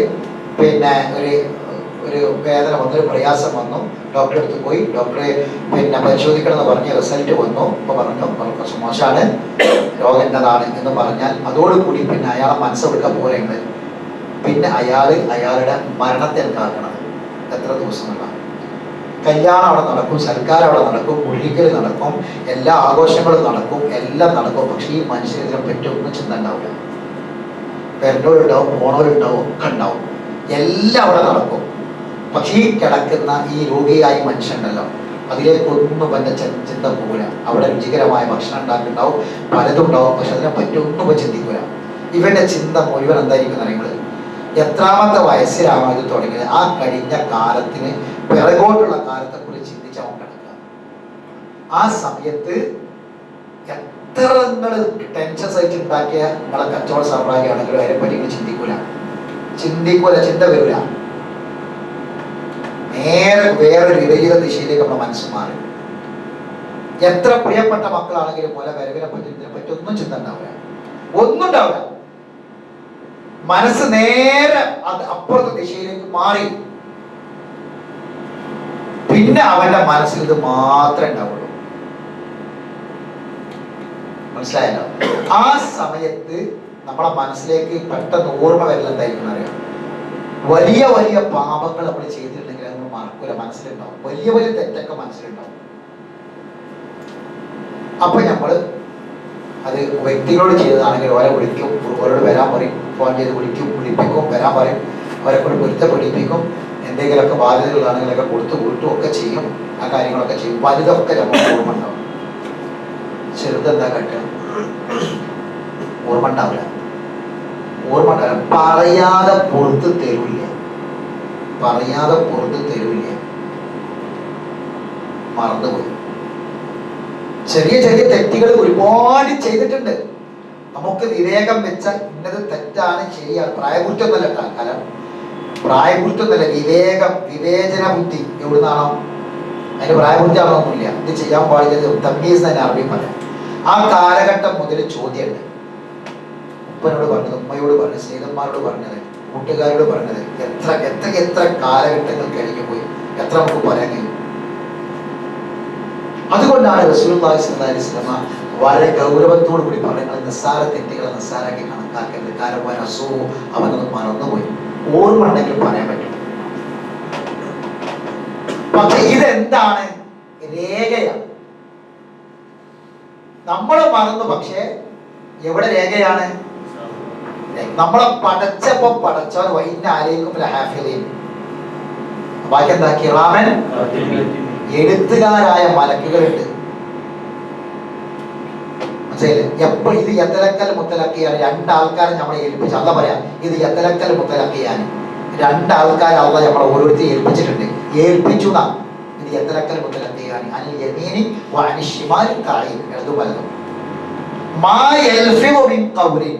ഒരു വേദന വന്നു, ഒരു പ്രയാസം വന്നു, ഡോക്ടറെ അടുത്ത് പോയി, ഡോക്ടറെ പരിശോധിക്കണം എന്ന് പറഞ്ഞ് റിസൾട്ട് വന്നു. ഇപ്പൊ പറഞ്ഞു കുറച്ച് മോശമാണ്, രോഗം എന്നതാണ് എന്ന് പറഞ്ഞാൽ അതോടുകൂടി പിന്നെ അയാളെ മനസ്സെടുക്കാൻ പോലെയുണ്ട്. പിന്നെ അയാളുടെ മരണത്തെ കാക്കണം. എത്ര ദിവസമുള്ള കല്യാണം അവിടെ നടക്കും, സൽക്കാരം അവിടെ നടക്കും, ഒഴിക്കൽ നടക്കും, എല്ലാ ആഘോഷങ്ങളും നടക്കും, എല്ലാം നടക്കും. പക്ഷെ ഈ മനുഷ്യന് ഇതിനെ പറ്റി ഒന്നും ചിന്ത ഉണ്ടാവില്ല. വരുന്നവരുണ്ടാവും, പോണവരുണ്ടാവും, ഒക്കെ ഉണ്ടാവും, എല്ലാം അവിടെ നടക്കും. പക്ഷെ ഈ കിടക്കുന്ന ഈ രോഗിയായ മനുഷ്യനുണ്ടല്ലോ, അതിലേക്കൊന്നും എൻ്റെ ചിന്ത പോകില്ല. അവിടെ രുചികരമായ ഭക്ഷണം ഉണ്ടാക്കുന്നുണ്ടാവും, പലതും ഉണ്ടാവും, പക്ഷെ അതിനെ പറ്റി ഒന്നും ചിന്തിക്കില്ല. ഇവന്റെ ചിന്ത മുഴുവൻ എന്തായിരിക്കും നിങ്ങൾ എത്രാമത്തെ വയസ്സിലാണോ ഇത് തുടങ്ങിയത്, ആ കഴിഞ്ഞ കാലത്തിന് പിറകോട്ടുള്ള കാലത്തെ കുറിച്ച് ചിന്തിച്ച് അവൻ കിടക്കുക. ആ സമയത്ത് എത്ര നിങ്ങൾ ടെൻഷൻ സഹിച്ച് ഉണ്ടാക്കിയ നിങ്ങളെ കച്ചവട സാമ്രാജ്യമാണെങ്കിലും അതിനെപ്പറ്റി നിങ്ങൾ ചിന്തിക്കൂല, ചിന്ത വരില്ല. നേരെ വേറൊരു വിപരീത ദിശയിലേക്ക് നമ്മുടെ മനസ്സ് മാറി. എത്ര പ്രിയപ്പെട്ട മക്കളാണെങ്കിലും പോലെ വരവിനെ പറ്റി ഇതിനെപ്പറ്റി ഒന്നും ചിന്ത ഉണ്ടാവില്ല, ഒന്നും ഉണ്ടാവില്ല. മനസ്സ് നേരെ അപ്പുറത്തെ ദിശയിലേക്ക് മാറി. പിന്നെ അവന്റെ മനസ്സിൽ ഇത് മാത്രമേ ഉണ്ടാവുള്ളൂ. മനസ്സിലായല്ലോ? ആ സമയത്ത് നമ്മളെ മനസ്സിലേക്ക് പെട്ടെന്ന് ഓർമ്മ വരൽ എന്തായിരിക്കും അറിയാം? വലിയ വലിയ പാപങ്ങൾ നമ്മൾ ചെയ്തിട്ടുണ്ടെങ്കിൽ അത് മറക്കൂല, മനസ്സിലുണ്ടാവും. വലിയ വലിയ തെറ്റൊക്കെ മനസ്സിലുണ്ടാവും. അപ്പൊ നമ്മള് അത് വ്യക്തികളോട് ചെയ്തതാണെങ്കിൽ ഓരെ വിളിക്കും, ഓരോട് വരാൻ പറയും, ഫോൺ ചെയ്ത് വിളിപ്പിക്കും, വരാൻ പറയും, അവരെ കൊണ്ട് പൊരുത്തപ്പെടിപ്പിക്കും. എന്തെങ്കിലുമൊക്കെ ബാധ്യതകളാണെങ്കിലൊക്കെ കൊടുത്തു കൂട്ടും ഒക്കെ ചെയ്യും. ആ കാര്യങ്ങളൊക്കെ ചെയ്യും. വലുതൊക്കെ നമുക്ക് ഓർമ്മ ഉണ്ടാവും. ചെറുതെന്താ കട്ടുക? ഓർമ്മ ഉണ്ടാവില്ല. പറയാതെ പുറത്ത് തരൂല്ല, മറന്നുപോയി. ചെറിയ ചെറിയ തെറ്റുകൾ ഒരുപാട് ചെയ്തിട്ടുണ്ട്. നമുക്ക് വിവേകം വെച്ച ഇന്നത് തെറ്റാണ്, ശരിയാണ്. പ്രായപൂർത്തിയൊന്നല്ല കാലം, പ്രായപൂർത്തിയൊന്നല്ല, വിവേചന ബുദ്ധി എവിടുന്നാണോ? അതിന്റെ പ്രായപൂർത്തിയാണോന്നില്ല. ഇത് ചെയ്യാൻ പാടില്ല, തമ്മീസ് തന്നെ അറബി പറയാം. ആ കാലഘട്ടം മുതൽ ചോദ്യമുണ്ട്. ഉപ്പനോട് പറഞ്ഞത്, ഉമ്മയോട് പറഞ്ഞത്, സ്നേഹിതന്മാരോട് പറഞ്ഞത്, കൂട്ടുകാരോട് പറഞ്ഞത്, എത്ര കാലഘട്ടങ്ങൾ കഴിഞ്ഞു പോയി, എത്ര നമുക്ക് പറയാൻ കഴിയും. അതുകൊണ്ടാണ് റസൂലുള്ളാഹി സ്വല്ലല്ലാഹു അലൈഹി വസല്ലം വളരെ ഗൗരവത്തോടു കൂടി പറയുന്നത്, നിസ്സാര തെറ്റുകളെ നിസ്സാരാക്കി കണക്കാക്കരുത്. കാരണം അവനൊന്നും മറന്നുപോയി. ഓർമ്മ ഉണ്ടെങ്കിൽ പറയാൻ പറ്റും. പക്ഷെ ഇതെന്താണ്? രേഖയാണ്. നമ്മൾ മറന്നു, പക്ഷെ എവിടെ രേഖയാണ്? നമ്മളെ പടച്ചപ്പോ പടച്ചവൻ വൈകുന്നേരേക്കും ഹാഫിളീൻ. ബാക്കി എന്താ? കിറാമൻ, എഴുത്തുകാരായ മലക്കുകളുണ്ട്. മനസ്സിലായില്ലേ? എപ്പോ ഇത് യതലക്കൽ മുത്തലക്കിയാൻ രണ്ടാൾക്കാരെ നമ്മളെ ഏൽപ്പിച്ചു. അല്ല പറയാം, ഇത് യതലക്കൽ മുത്തലക്കിയാൻ രണ്ടാൾക്കാരെ അല്ല നമ്മളെ ഓരോരുത്തരും ഏൽപ്പിച്ചിട്ടുണ്ട്. ഏൽപ്പിച്ചു നാ. ഇത് യതലക്കൽ മുത്തലക്കിയാൻ അനിൽ യമീനി വഅനിൽ ശിമാലി ഖായിൻ. ഇടതും വലതും. മാ യൽഫിദു മിൻ ഖൗലിൻ,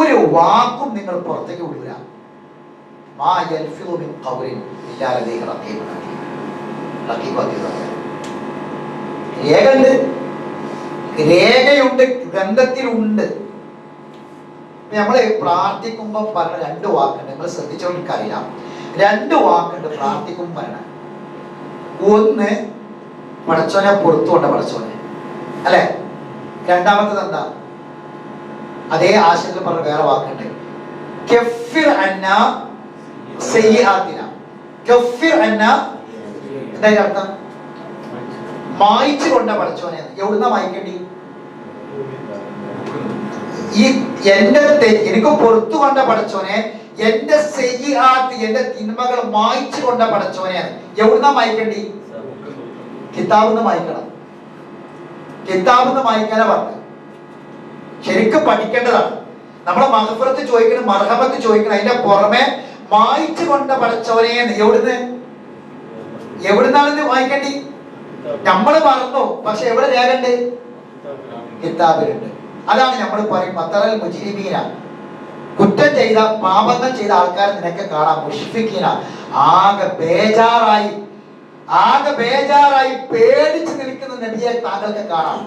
ഒരു വാക്കും നിങ്ങൾ പുറത്തേക്ക് വിടൂല. മാ യൽഫിദു മിൻ ഖൗലിൻ ഇല്ലാ ലദൈഹി റഖീബുൻ അതീദ്. രേഖയുണ്ട്, ഗ്രന്ഥത്തിലുണ്ട്. നമ്മള് പ്രാർത്ഥിക്കുമ്പോ പറഞ്ഞ രണ്ട് വാക്കുണ്ട്. നിങ്ങൾ ശ്രദ്ധിച്ചോണ്ടിരിക്കറിയാം. രണ്ട് വാക്കുണ്ട് പ്രാർത്ഥിക്കുമ്പോ പറയണ. ഒന്ന് പടച്ചോനെ പുറത്തുകൊണ്ട് പടച്ചോനെ, അല്ലെ? രണ്ടാമത്തത് എന്താ? അതേ ആശയത്തിൽ പറഞ്ഞ വേറെ വാക്കുണ്ട്. കഫിർ അന്നാ സയ്യിആതിന. കഫിർ അന്നാ എന്താ അർത്ഥം? മായിച്ചു കൊണ്ട പടച്ചോനെ. എവിടുന്നാ മായിക്കേണ്ടി? ഈ എനിക്ക് പുറത്തു കൊണ്ട പടച്ചോനെ, എന്റെ സയ്യിആത്ത്, എന്റെ തിന്മകൾ മായിച്ചു കൊണ്ട പടച്ചോനെ. എവിടുന്നാ മായിക്കേണ്ടി? കിതാബിന്ന് മായിക്കണം. കിതാബിന്ന് മായിക്കാനാ പറഞ്ഞത്. ശരിക്കും പഠിക്കേണ്ടതാണ്. നമ്മളെ മഗ്ഫിറത്ത് ചോദിക്കണം, മർഹമത്ത് ചോദിക്കണം. അതിന്റെ പുറമെ മായിച്ചു കൊണ്ട പടച്ചോനെ. എവിടുന്നാണ് ഇത് വായിക്കേണ്ടി? നമ്മൾ മറന്നു, പക്ഷെ എവിടെ രേഖണ്ട്? കിതാബിലുണ്ട്. അതാണ് നമ്മൾ പറയും മത്തറൽ മുജ്രിമീന, കുറ്റം ചെയ്ത പാപങ്ങൾ ചെയ്ത ആൾക്കാർ നിനക്ക് കാണാം. മുഷ്ഫിഖീന, ആകെ ബേജാറായി പേടിച്ചു നിൽക്കുന്ന നബിയെ താങ്കൾക്ക് കാണാം.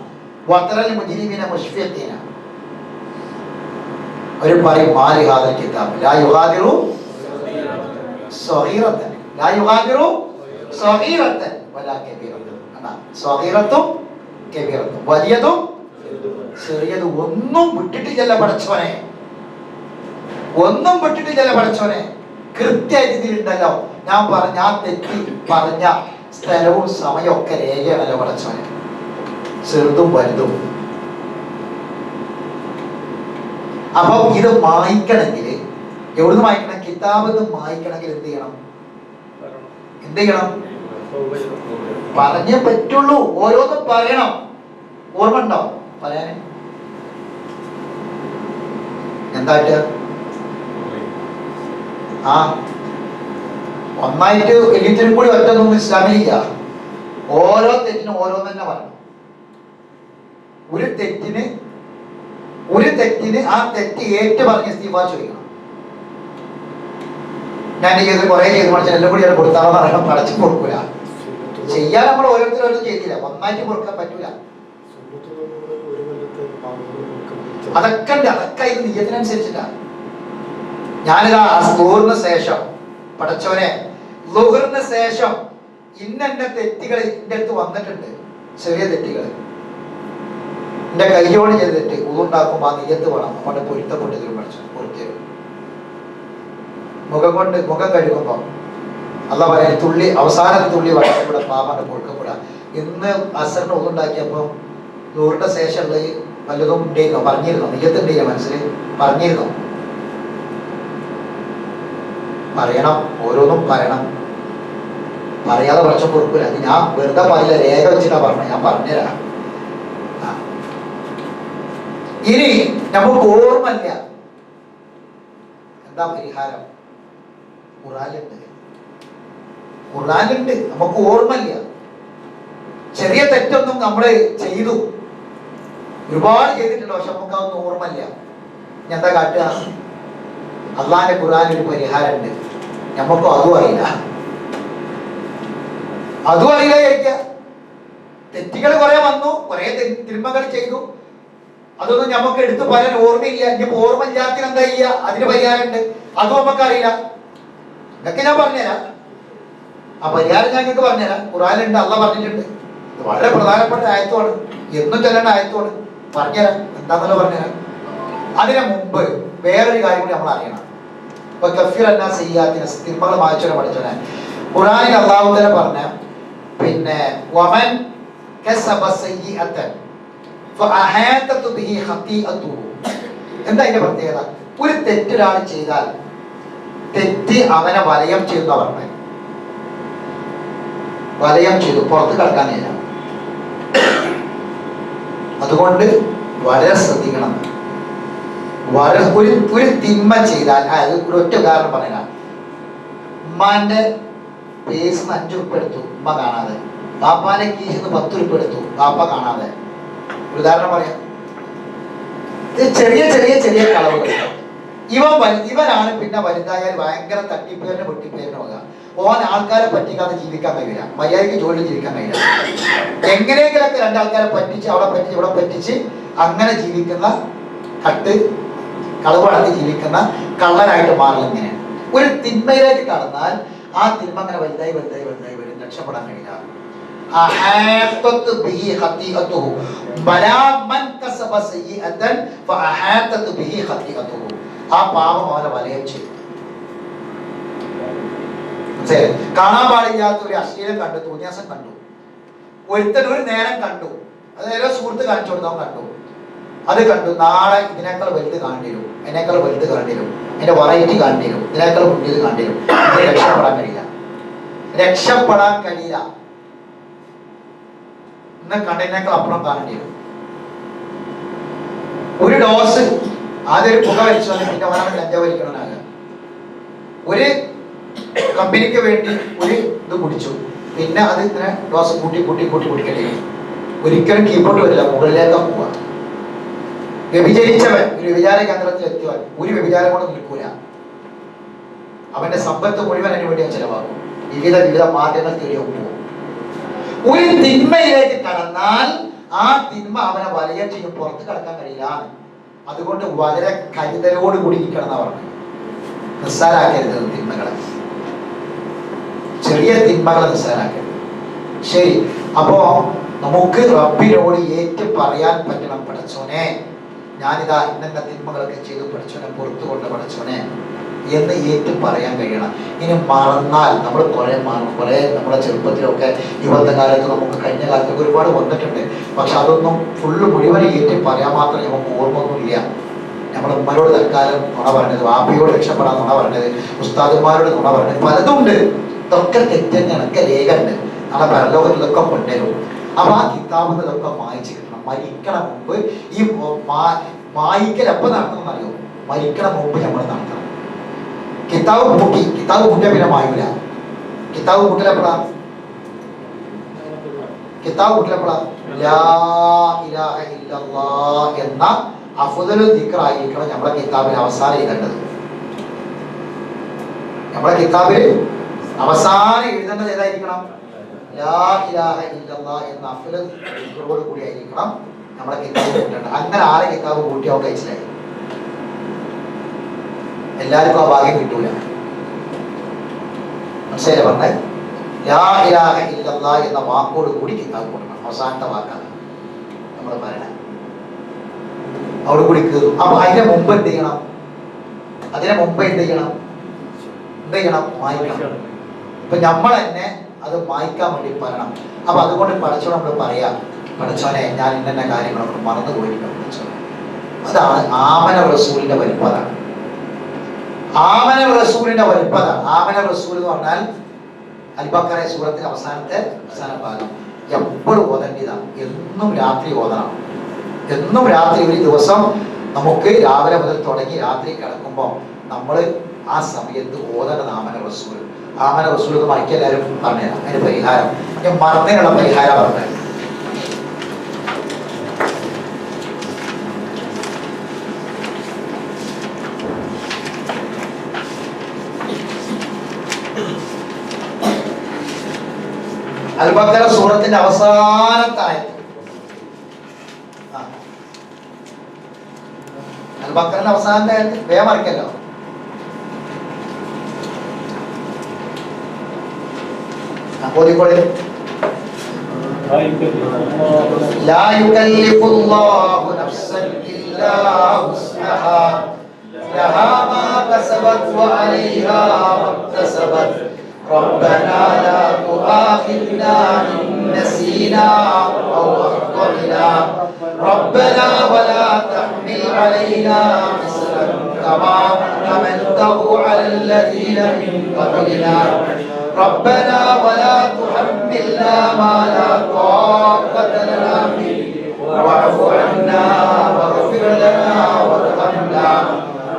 വത്തറൽ മുജ്രിമീന മുഷ്ഫിഖീന. ഒരു പറയും മാലി ഹാദൽ കിതാബ് ലാ യുഗാദിറു സഗീറത്തൻ, ലാ യുഗാദിറു സഗീറത്തൻ വലാ കബീറത്തൻ. സഗീറത്തും കബീറത്തും, വലിയതും ചെറിയതും ഒന്നും വിട്ടിട്ടില്ല പടച്ചോനെ, ഒന്നും വിട്ടിട്ടില്ല പടച്ചോനെ. കൃത്യമായിട്ട് ഇതിലുണ്ടല്ലോ. ഞാൻ തെറ്റി പറഞ്ഞ സ്ഥലവും സമയവും ഒക്കെ രേഖയാണല്ലോ പടച്ചോനെ, ചെറുതും വലുതും. അപ്പം ഇത് മായ്ക്കണമെങ്കിൽ എവിടുന്ന് മായ്ക്കണം? കിതാബ് മായ്ക്കണമെങ്കിൽ എന്ത് ചെയ്യണം? എന്ത് ചെയ്യണം? പറഞ്ഞേ പറ്റുള്ളൂ. ഓരോന്നും പറയണം. ഓർമ്മ ഉണ്ടോ പറയാന്? എന്തായിട്ട് ഒന്നായിട്ട് എല്ലാത്തിനും കൂടി ഒറ്റൊന്നും ഇസ്ലാമിലില്ല. ഓരോ തെറ്റിനും ഓരോന്ന് തന്നെ പറയണം. ഒരു തെറ്റിന് ആ തെറ്റ് ഏറ്റു പറഞ്ഞ് ഇസ്തിഗ്ഫാർ ചോദിക്കണം. ഞാൻ ചെയ്ത് കുറെ ചെയ്ത് പഠിച്ചാൽ എല്ലാം കൂടി ഞാൻ കൊടുത്താലോ പറയാൻ പടച്ചു കൊടുക്കൂല. ചെയ്യാൻ നമ്മൾ ഓരോരുത്തരും ചെയ്തില്ല, ഒന്നായിട്ട് കൊടുക്കാൻ പറ്റൂല. അതൊക്കെ ഉണ്ട്. അതൊക്കെ ഇത് നിയത്തിനനുസരിച്ചിട്ടാണ്. ഞാനിതാ ളുഹറിന് ശേഷം പടച്ചോനെ, ളുഹറിന് ശേഷം ഇന്ന തെറ്റുകൾ എൻ്റെ അടുത്ത് വന്നിട്ടുണ്ട്, ചെറിയ തെറ്റുകൾ. എൻ്റെ കയ്യോട് ചെയ്ത തെറ്റ് ഉതുണ്ടാക്കുമ്പോൾ ആ നിയത്ത് വേണം, നമ്മുടെ പൊരുത്തപ്പെട്ടതിലും പഠിച്ചു പൊരുത്തരും. മുഖം കഴുകുമ്പോൾ അല്ലാഹ് പറയാൻ തുള്ളി അവസാനത്തെ തുള്ളി വളർത്തപ്പെടാം, പാപന്റെ പൊറുക്കപ്പെടാം. ഇന്ന് അസറിന് ഉതുണ്ടാക്കിയപ്പോൾ ളുഹറിന്റെ ശേഷമുള്ള വല്ലതും ഉണ്ടായിരുന്നോ? പറഞ്ഞിരുന്നോ? നിയത്ത് ഉണ്ടായില്ല മനസ്സിൽ? പറഞ്ഞിരുന്നോ? പറയണം. ഓരോന്നും പറയണം. പറയാതെ കുറച്ച് പൊറുപ്പില്ല. അത് ഞാൻ വെറുതെ പറയില്ല, രേഖ വെച്ചിട്ടാ പറഞ്ഞ. ഞാൻ പറഞ്ഞുതരാം. ഇനി നമുക്ക് ഓർമ്മല്ല, എന്താ പരിഹാരം? ഖുർആനിലുണ്ട്. നമുക്ക് ഓർമ്മല്ല. ചെറിയ തെറ്റൊന്നും നമ്മള് ചെയ്തു, ഒരുപാട് ചെയ്തിട്ടുണ്ട്, പക്ഷെ നമുക്ക് അതൊന്നും ഓർമ്മല്ല. എന്താ കാട്ടുക? അള്ളാന്റെ ഖുർആനിൽ ഒരു പരിഹാരമുണ്ട്. നമുക്കും അതും അറിയില്ല. ചോദിക്കുക. തെറ്റുകൾ കുറെ വന്നു, കുറെ തിന്മകൾ ചെയ്തു, അതൊന്നും നമുക്ക് എടുത്തു പറയാൻ ഓർമ്മയില്ല. ഇനിയിപ്പോ ഓർമ്മ ഇല്ലാത്തിന് എന്താ ചെയ്യുക? അതിന് പരിഹാരമുണ്ട്. അതും നമുക്കറിയില്ല. ഇതൊക്കെ ഞാൻ പറഞ്ഞുതരാം. ആ പരിഹാരം ഞാൻ നിങ്ങൾക്ക് പറഞ്ഞുതരാം. ഖുർആനിലുണ്ട്, അള്ളാഹ് പറഞ്ഞിട്ടുണ്ട്. ഇത് വളരെ പ്രധാനപ്പെട്ട ആയത്തുമാണ്, എന്നും ചൊല്ലേണ്ട ആയത്തുമാണ്. പറഞ്ഞുതരാം, എന്താണെന്നല്ലോ പറഞ്ഞുതരാം. അതിനു മുമ്പ് വേറൊരു കാര്യം കൂടി നമ്മൾ അറിയണം. ഇപ്പൊ തിന്മകൾ മായ്ച്ചോനെ പഠിച്ചോനെ ഖുർആനിൽ അള്ളാഹു തആല പറഞ്ഞ പിന്നെ വമൻ കസബ സയ്യിഅതൻ ഫഅഹാതതു ബിഹി ഖതീഅതുഹു. എന്താ അതിന്റെ പ്രത്യേകത? ഒരു തെറ്റൊരാൾ ചെയ്താൽ തെറ്റ് അവനെ വലയം ചെയ്യുന്ന പറഞ്ഞ വലയം ചെയ്തു, പുറത്ത് കടക്കാനില്ല. അതുകൊണ്ട് വളരെ ശ്രദ്ധിക്കണം. ഒരു തിന്മ ചെയ്താൽ, ഒറ്റ ഉദാഹരണം പറയാം. ഉമ്മാന്റെ പേസിന്ന് 5 ഉറുപ്പ എടുത്തു, ഉമ്മ കാണാതെ. ബാപ്പാന്റെ കീശിന്ന് 10 ഉറുപ്പ എടുത്തു, ബാപ്പ കാണാതെ. ഒരു ഉദാഹരണം പറയാം. ചെറിയ ചെറിയ ചെറിയ കളവുകൾ. ഇവനാണ് പിന്നെ വലുതായാൽ ഭയങ്കര തട്ടിപ്പേരിന് വെട്ടിപ്പേരിന് പോകാം. ഓൻ ആൾക്കാരെ പറ്റിക്കാതെ ജീവിക്കാൻ കഴിയില്ല, മര്യാദയ്ക്ക് ജോലി ജീവിക്കാൻ കഴിയില്ല. എങ്ങനെയെങ്കിലൊക്കെ രണ്ടാൾക്കാരെ പറ്റിച്ച് അവിടെ പറ്റിച്ച് ഇവിടെ പറ്റിച്ച് അങ്ങനെ ജീവിക്കുന്ന കളവ് നടത്തി ജീവിക്കുന്ന കള്ളനായിട്ട് മാറുന്നത് ഇങ്ങനെയാണ്. ഒരു തിന്മയിലേക്ക് കടന്നാൽ ആ തിന്മ അങ്ങനെ വലുതായി വരും, രക്ഷപ്പെടാൻ കഴിയില്ല. ആ പാപം അവനെ വലയം ചെയ്തു. കാണാൻ പാടില്ലാത്ത ഒരു അശ്ലീലം കണ്ടു, തോന്നിയാസം കണ്ടു, ഒരുത്തൻ ഒരു നേരം കണ്ടു, അത് ഏതോ സുഹൃത്ത് കാണിച്ചു കൊടുത്തവൻ കണ്ടു, അത് കണ്ടു. നാളെ ഇതിനേക്കാൾ വലുത് കാണിരും, അതിനേക്കാൾ വലുത് കാണിരും, അതിന്റെ വെറൈറ്റി കാണിരും, ഇതിനേക്കാൾ മുന്നിൽ കാണിരും. ഇതിന് രക്ഷപ്പെടാൻ കഴിയില്ല. ഇന്ന് കണ്ടതിനേക്കാൾ അപ്പുറം കാണേണ്ടി വരും. ഒരു ഡോസ് ആദ്യം ഒരു പുക വലിച്ചു വന്ന് പിന്നെ അവനാണ് കഞ്ചാവ് വലിക്കണമെന്നാകുക. ഒരു കമ്പനിക്ക് വേണ്ടി ഒരു ഇത് കുടിച്ചു, പിന്നെ അത് ഇങ്ങനെ ഡോസ് കൂട്ടി കുടിക്കേണ്ടി വരും. ഒരിക്കലും കീബോർഡ് വരില്ല, മുകളിലേക്ക് പോവാ. വ്യഭിചരിച്ചവൻ ഒരു വ്യഭിചാര കേന്ദ്രത്തിൽ എത്തിയവൻ ഒരു വ്യഭിചാരം കൊണ്ട് നിൽക്കൂല. അവന്റെ സമ്പത്ത് മുഴുവൻ അതിനു വേണ്ടി ചെലവാകും. വിവിധ മാർഗങ്ങൾ തേടി പോകും. ഒരു തിന്മയിലേക്ക് കടന്നാൽ ആ തിന്മ അവനെ വലയം ചെയ്യും, പുറത്ത് കടക്കാൻ കഴിയില്ല. അതുകൊണ്ട് വളരെ കരുതലോട് കൂടി ഇരിക്കണം പറഞ്ഞു. നിസ്സാരാക്കരുത് തിന്മകളെ, ചെറിയ തിന്മകളെ നിസ്സാരാക്കരുത്. ശരി, അപ്പോ നമുക്ക് റബ്ബിനോട് ഏറ്റു പറയാൻ പറ്റണം, പടച്ചോനെ ഞാനിതാ ഇന്ന തിന്മകളൊക്കെ ചെയ്തു, പഠിച്ചോനെ പുറത്തു കൊണ്ട് പഠിച്ചോനെ എന്ന് ഏറ്റു പറയാൻ കഴിയണം. ഇനി മറന്നാൽ നമ്മൾ കുറേ നമ്മുടെ ചെറുപ്പത്തിലൊക്കെ യുവത്വകാലത്ത് നമുക്ക് കഴിഞ്ഞ കാലത്തൊക്കെ ഒരുപാട് വന്നിട്ടുണ്ട്. പക്ഷെ അതൊന്നും ഫുള്ള് മുഴുവൻ ഏറ്റു പറയാൻ മാത്രം നമുക്ക് ഓർമ്മയൊന്നുമില്ല. നമ്മൾ ഉമ്മരോട് തൽക്കാലം നുണ പറഞ്ഞത്, വാപ്പയോട് രക്ഷപ്പെടാൻ നുണ പറഞ്ഞത്, ഉസ്താദുമാരോട് നുണ പറഞ്ഞത്, പലതുണ്ട്. ഇതൊക്കെ തെറ്റെന്നാണ്, ഒക്കെ രേഖ ഉണ്ട്. നാളെ പരലോകത്തിൽ ഇതൊക്കെ കൊണ്ടുവരും. അപ്പൊ ആ കിതാബ് ഇതൊക്കെ വായിച്ചു കിട്ടണം. മരിക്കണ മുമ്പ് ഈ വായിക്കൽ എപ്പോൾ നടത്തണം അറിയോ? മരിക്കണ മുമ്പ് നമ്മൾ നടത്തണം. കിതാബ് പൂട്ടിയ പിന്നെ വായൂല. കിതാബ് പൂട്ടലെപ്പോഴാ? ലാ ഇലാഹ ഇല്ലല്ലാഹ് എന്ന അഫ്ദലുൽ ദിക്ർ ആയിരിക്കണം നമ്മളെ കിതാബിൽ അവസാനം എഴുതേണ്ടത്. നമ്മളെ കിതാബിൽ അവസാനം എഴുതേണ്ടത് ഏതായിരിക്കണം? ലാ ഇലാഹ ഇല്ലല്ലാഹ് എന്ന അഫ്ദലുൽ ദിക്റോട് കൂടി ആയിരിക്കണം നമ്മളെ കിതാബ് കൂട്ടേണ്ടത്. അങ്ങനെ ആരെ കിതാബ് കൂട്ടിയോ കഴിച്ചില്ലായി. എല്ലാവർക്കും ആ ഭാഗ്യം കിട്ടൂല. മനസ്സിലായി പറഞ്ഞേ? ലാ ഇലാഹ ഇല്ലല്ലാഹ് എന്ന വാക്കോട് കൂടി കിതാബ് കൂട്ടണം. അവസാനത്തെ വാക്കാണ് നമ്മൾ പറയണത്. അവിടെ കൂടി കയറും. അപ്പൊ അതിന്റെ മുമ്പ് എന്ത് ചെയ്യണം? മായ്ക്കണം. ഇപ്പൊ നമ്മൾ തന്നെ അത് മായ്ക്കാൻ വേണ്ടി പറയണം. അപ്പൊ അതുകൊണ്ട് പഠിച്ചോ നമ്മൾ പറയാം, പഠിച്ചോനെ ഞാൻ ഇന്ന കാര്യങ്ങളൊക്കെ മറന്നു പോയിരിക്കണം പഠിച്ചോനെ. അതാണ് ആമന റസൂലിന്റെ വലിപ്പതാണ്. ആമന റസൂൽ എന്ന് പറഞ്ഞാൽ അൽ-ബഖറ സൂറത്തിന്റെ അവസാന ഭാഗം എപ്പോഴും ഓതേണ്ടതാണ്. എന്നും രാത്രി ഓതണം. എന്നും രാത്രി ഒരു ദിവസം നമുക്ക് രാവിലെ മുതൽ തുടങ്ങി രാത്രി കിടക്കുമ്പോൾ നമ്മൾ ആ സമയത്ത് ഓതേണ്ടത് ആമന റസൂൽ. ആമന റസൂൽ എന്ന് മറിക്ക് എല്ലാവരും പറഞ്ഞുതരാം. അതിന് പരിഹാരം ഞാൻ മറന്നതിനുള്ള പരിഹാരം പറഞ്ഞത്. അൽ-ബഖറ സൂറത്തിന്റെ അവസാനത്തെ ആയത്ത്. അൽ-ബഖറയുടെ അവസാനത്തെ ആയത്ത് വേഗം മറിക്കല്ലോ. ഓതിക്കോളി. ലാ യുകല്ലിഫുല്ലാഹു നഫ്സൻ ഇല്ലാ വസ്അഹാ ലഹാ മാ കസബത് വഅലൈഹാ മക്തസബത് ربنا لا تؤاخذنا إن نسينا أو أخطأنا ربنا ولا تحمل علينا إصرا كما حملته على الذين من قبلنا ربنا ولا تحملنا ما لا طاقة لنا به واعف عنا واغفر لنا وارحمنا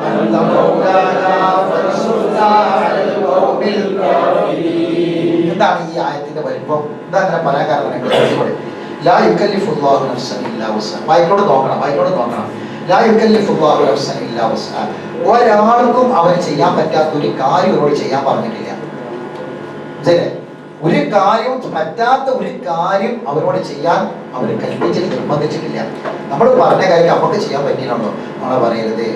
أنت مولانا فانصرنا على القوم الكافرين. എന്താണ് ഈ ആയത്തിന്റെ വലിപ്പം? എന്താ അങ്ങനെ പറയാൻ കാരണം? ലാ യുകല്ലിഫുല്ലാഹു നഫ്സൻ ഇല്ലാ വസ്അഹാ. വായിക്കോട് നോക്കണം. ലാ യുകല്ലിഫുല്ലാഹു നഫ്സൻ ഇല്ലാ വസ്അഹാ. ഒരാൾക്കും അവന് ചെയ്യാൻ പറ്റാത്ത ഒരു കാര്യം അവരോട് ചെയ്യാൻ പറഞ്ഞിട്ടില്ല. ഒരു കാര്യവും പറ്റാത്ത ഒരു കാര്യം അവരോട് ചെയ്യാൻ അവർ കൽപ്പിച്ചിട്ട് നിർബന്ധിച്ചിട്ടില്ല. നമ്മൾ പറഞ്ഞ കാര്യം നമുക്ക് ചെയ്യാൻ പറ്റിയിട്ടുണ്ടോ? നമ്മളെ പറയരുത്,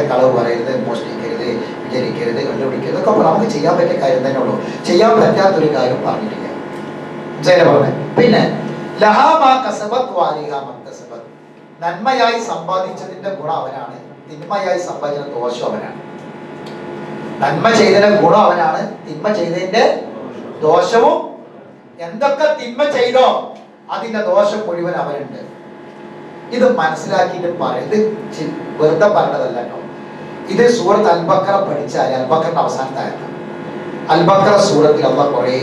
കളവ് പറയരുത്, മോഷ്ടിക്കരുത്, വിചരിക്കരുത്, കണ്ടുപിടിക്കരുത്, ഒക്കെ നമുക്ക് ചെയ്യാൻ പറ്റിയ കാര്യം തന്നെ ഉള്ളൂ. ചെയ്യാൻ പറ്റാത്തൊരു കാര്യം പറഞ്ഞിട്ടില്ല. പറഞ്ഞേ. പിന്നെ നന്മയായി സമ്പാദിച്ചതിന്റെ ഗുണം അവനാണ്, തിന്മയായി സമ്പാദിച്ച ദോഷം അവനാണ്. നന്മ ചെയ്തതിന്റെ ഗുണം അവനാണ്, തിന്മ ചെയ്തതിന്റെ ദോഷവും. എന്തൊക്കെ തിന്മ ചെയ്തോ അതിന്റെ ദോഷം മുഴുവൻ അവനുണ്ട്. ഇത് മനസ്സിലാക്കിയിട്ട് ഇത് വെറുതെ പറഞ്ഞതല്ല കേട്ടോ. ഇത് സൂറത്ത് അൽ-ബഖറ പഠിച്ചാൽ അൽ-ബഖറിന്റെ അവസാനത്തെ ആയത്താണ്. അൽ-ബഖറ സൂറത്തിൽ അള്ളാഹ് കുറേ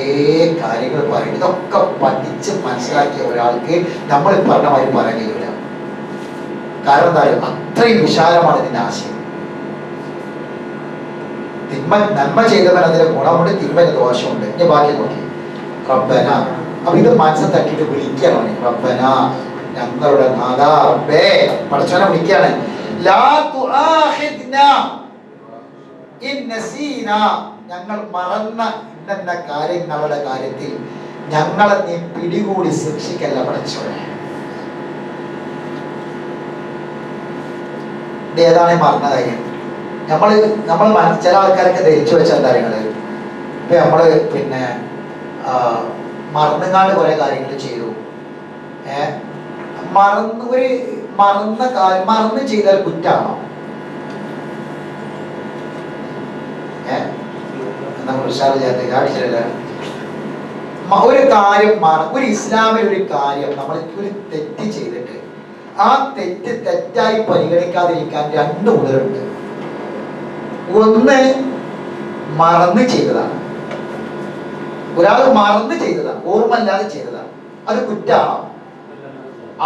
കാര്യങ്ങൾ പറയും. ഇതൊക്കെ പഠിച്ച് മനസ്സിലാക്കിയ ഒരാൾക്ക് നമ്മൾ പറഞ്ഞ മാതിരി പറയാൻ കഴിയില്ല. കാരണം എന്താ പറയുക, അത്രയും വിശാലമാണ് ഇതിന്റെ ആശയം. നന്മ ചെയ്തവൻ അതിന്റെ ഗുണമുണ്ട്, തിന്മയുടെ ദോഷമുണ്ട്. ഇനി ബാക്കി നോക്കി. റബ്ബന. അപ്പൊ ഇത് മനസ്സിൽ തട്ടിയിട്ട് വിളിക്കണം. റബ്ബന, ഞങ്ങളുടെ നാഥാ റബ്ബേ, പടച്ചവനെ വിളിക്കാണ്. ലാ തുആഖിദ്നാ ഇൻ നസീനാ. ഞങ്ങൾ മറന്ന ഇന്ന കാര്യങ്ങളുടെ കാര്യത്തിൽ ഞങ്ങളെ നീ പിടികൂടി ശിക്ഷിക്കല്ല പടച്ചവനെ. ഇത് ഏതാണ് മറന്ന കാര്യം? നമ്മൾ ചില ആൾക്കാരൊക്കെ ധരിച്ചു വെച്ച എന്താ കാര്യങ്ങള്. ഇപ്പൊ നമ്മള് മറന്നുകാണ്ട് കുറെ കാര്യങ്ങൾ ചെയ്തു. മറന്ന് ചെയ്താൽ കുറ്റാണോ? നമ്മൾ ഉഷാർ ചേർത്തേക്ക് ആവശ്യമില്ല. ഒരു കാര്യം ഒരു ഇസ്ലാമിൽ ഒരു കാര്യം നമ്മൾ ഒരു തെറ്റ് ചെയ്തിട്ട് ആ തെറ്റ് തെറ്റായി പരിഗണിക്കാതിരിക്കാൻ രണ്ട് ഉദരമുണ്ട്. ഒന്ന് മറന്ന് ചെയ്തതാണ്, ഒരാൾ മറന്ന് ചെയ്തതാണ്, ഓർമ്മല്ലാതെ ചെയ്തതാണ്. അത് കുറ്റാണോ?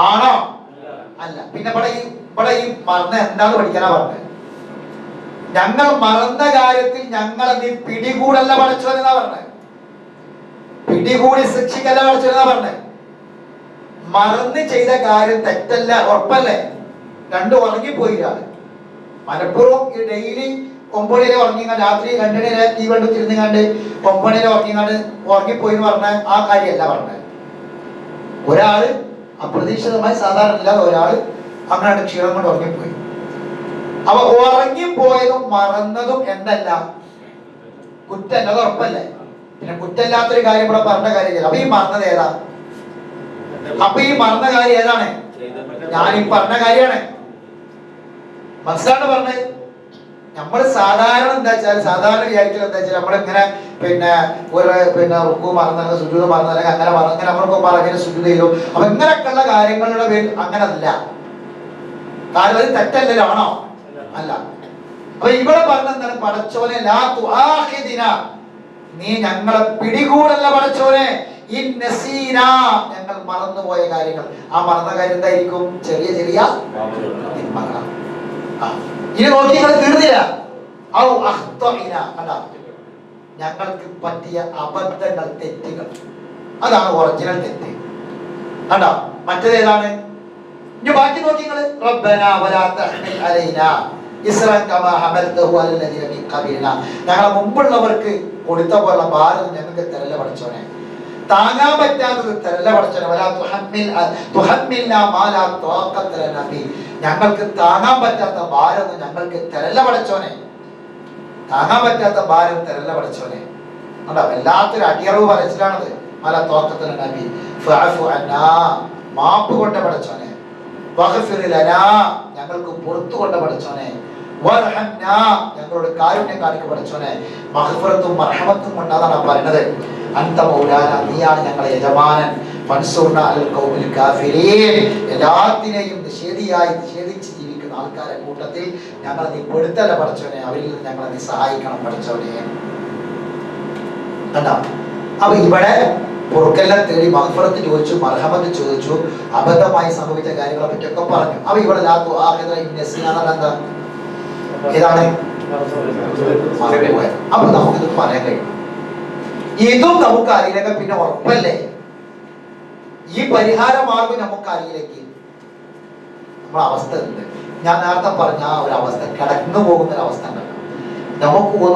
ആണോ? അല്ല. പിന്നെ ഇവിടെ ഈ മറന്ന എന്താന്ന് പഠിക്കാനാ പറഞ്ഞത്? ഞങ്ങൾ മറന്ന കാര്യത്തിൽ ഞങ്ങളെ നീ പിടികൂടല്ല പഠിച്ചോന്നാ പറഞ്ഞത്. പിടികൂടി ശിക്ഷിക്കല്ല പഠിച്ചോന്നാ പറഞ്ഞത്. മറന്ന് ചെയ്ത കാര്യം തെറ്റല്ല, ഉറപ്പല്ലേ? രണ്ടും ഉറങ്ങിപ്പോയില്ല. മലപ്പുറം ഈ ഡെയിലി 9 ഉറങ്ങിങ്ങാണ്ട് രാത്രി 2 TV കണ്ടു തിരുന്നുകാണ്ട് 9 ഉറങ്ങിങ്ങാണ്ട് ഉറങ്ങിപ്പോയി എന്ന് പറഞ്ഞ ആ കാര്യമല്ല പറഞ്ഞത്. ഒരാള് അപ്രതീക്ഷിതമായി സാധാരണ ഇല്ലാതെ ഒരാള് അങ്ങനെ ക്ഷീണം കൊണ്ട് ഉറങ്ങിപ്പോയി. അപ്പൊ ഉറങ്ങിപ്പോയതും മറന്നതും എന്തല്ല, കുറ്റല്ല, അത് ഉറപ്പല്ലേ? പിന്നെ കുറ്റല്ലാത്തൊരു കാര്യം ഇവിടെ പറഞ്ഞ കാര്യമില്ല. അപ്പൊ ഈ മറന്നത് ഏതാ? അപ്പൊ ഈ മറന്ന കാര്യം ഏതാണ്? ഞാൻ ഈ പറഞ്ഞ കാര്യമാണ്. മനസ്സിലാണ് പറഞ്ഞത്. നമ്മൾ സാധാരണ എന്താ വെച്ചാൽ വിചാരിക്കൽ എന്താ വെച്ചാൽ നമ്മളിങ്ങനെ റുക്കു മറന്ന സുജൂദ് മറന്ന അല്ലെങ്കിൽ അങ്ങനെ നമ്മൾക്ക് പറഞ്ഞ സുജൂദ് ചെയ്തു. അപ്പൊ ഇങ്ങനെയൊക്കെയുള്ള കാര്യങ്ങളുടെ പേരിൽ അങ്ങനെ അല്ല. കാരണം അത് തെറ്റല്ലല്ലോ, ആണോ? അല്ല. അപ്പൊ ഇവിടെ പറഞ്ഞ എന്താണ്? പടച്ചോനെ ലാ തുആഖിദിന, നീ ഞങ്ങളെ പിടികൂടല്ല പടച്ചോനെ, ഞങ്ങൾ മറന്നുപോയ കാര്യങ്ങൾ. ആ മറന്ന കാര്യം എന്തായിരിക്കും? ചെറിയ ചെറിയ തിന്മകളാണ്. ഇനി നോക്കി നിങ്ങൾ തീർന്നില്ല. ഞങ്ങൾക്ക് പറ്റിയ അബദ്ധങ്ങൾ, തെറ്റുകൾ, അതാണ് ഒറിജിനൽ തെറ്റ്. കണ്ടോ? മറ്റേത് ഏതാണ്? ഇനി ബാക്കി നോക്കി നിങ്ങൾ. റബ്ബനാ വലാ തഹ്മിൽ അലൈനാ ഇസ്റൻ കമാ ഹമൽതഹു അലല്ലദീന മിൻ ഖബലിനാ, ഞങ്ങളെ മുമ്പുള്ളവർക്ക് കൊടുത്ത പോലെ ഭാരം ഞങ്ങൾക്ക് തരല്ല പഠിച്ചോനെ. താങ്ങാൻ പറ്റാത്തത് തരല്ല പഠിച്ചോനെ. വലാ തുഹമ്മിൽനാ മാ ലാ ത്വാഖത ലനാ ബി, ഞങ്ങൾക്ക് താങ്ങാൻ പറ്റാത്ത ഭാരം ഞങ്ങൾക്ക് തരല്ല പഠിച്ചോനെ. താങ്ങാൻ പറ്റാത്ത ഭാരം തരല്ല പഠിച്ചോനെ. കണ്ടോ? വല്ലാത്തൊരു അടിയറവ് പറച്ചിലാണത്. മാ ലാ ത്വാഖത ലനാ ബി ഫഅഫു അന്നാ, മാപ്പ് കൊണ്ട് പഠിച്ചോനെ. വഗ്ഫിർ ലനാ, ഞങ്ങൾക്ക് പുറത്തു കൊണ്ട് പഠിച്ചോനെ. വർഹംനാ, ഞങ്ങളോട് കാരുണ്യം കാണിക്ക് പഠിച്ചോനെ. മഗ്ഫിറത്തും മർഹമത്തും കൊണ്ടാണ് പറയുന്നത്. അൻത മൗലാന, നീയാണ് ഞങ്ങളെ യജമാനൻ. ഫൻസുർന അലൽ ഖൗമിൽ കാഫിരീൻ, എല്ലാത്തിനെയും നിഷേധിച്ച് ജീവിക്കുന്ന ആൾക്കാരെ കൂട്ടത്തിൽ ഞങ്ങളെ നീ പെടുത്തല്ല പഠിച്ചോനെ. അവരിൽ നിന്ന് ഞങ്ങളെ നീ സഹായിക്കണം പഠിച്ചോനെ. കണ്ടോ? അപ്പൊ ഇവിടെ പൊറുക്കെല്ലാം തേടി മഗ്ഫിറത്ത് ചോദിച്ചു, മർഹമത്ത് ചോദിച്ചു, അബദ്ധമായി സംഭവിച്ച കാര്യങ്ങളെ പറ്റിയൊക്കെ പറഞ്ഞു. അപ്പൊ ഇവിടെ എന്താ? ഏതാണ്? അപ്പൊ നമുക്കിത് പറയാൻ കഴിയും. ഇതും നമുക്ക് അറിയില്ലെങ്കിൽ പിന്നെ ഉറപ്പല്ലേ ഈ പരിഹാര മാർഗം നമുക്ക് അറിയില്ലെങ്കിൽ നമ്മളെ അവസ്ഥ ഉണ്ട്. ഞാൻ നേരത്തെ പറഞ്ഞ ആ ഒരു അവസ്ഥ, കിടന്നു പോകുന്ന ഒരു അവസ്ഥ ഉണ്ടല്ലോ,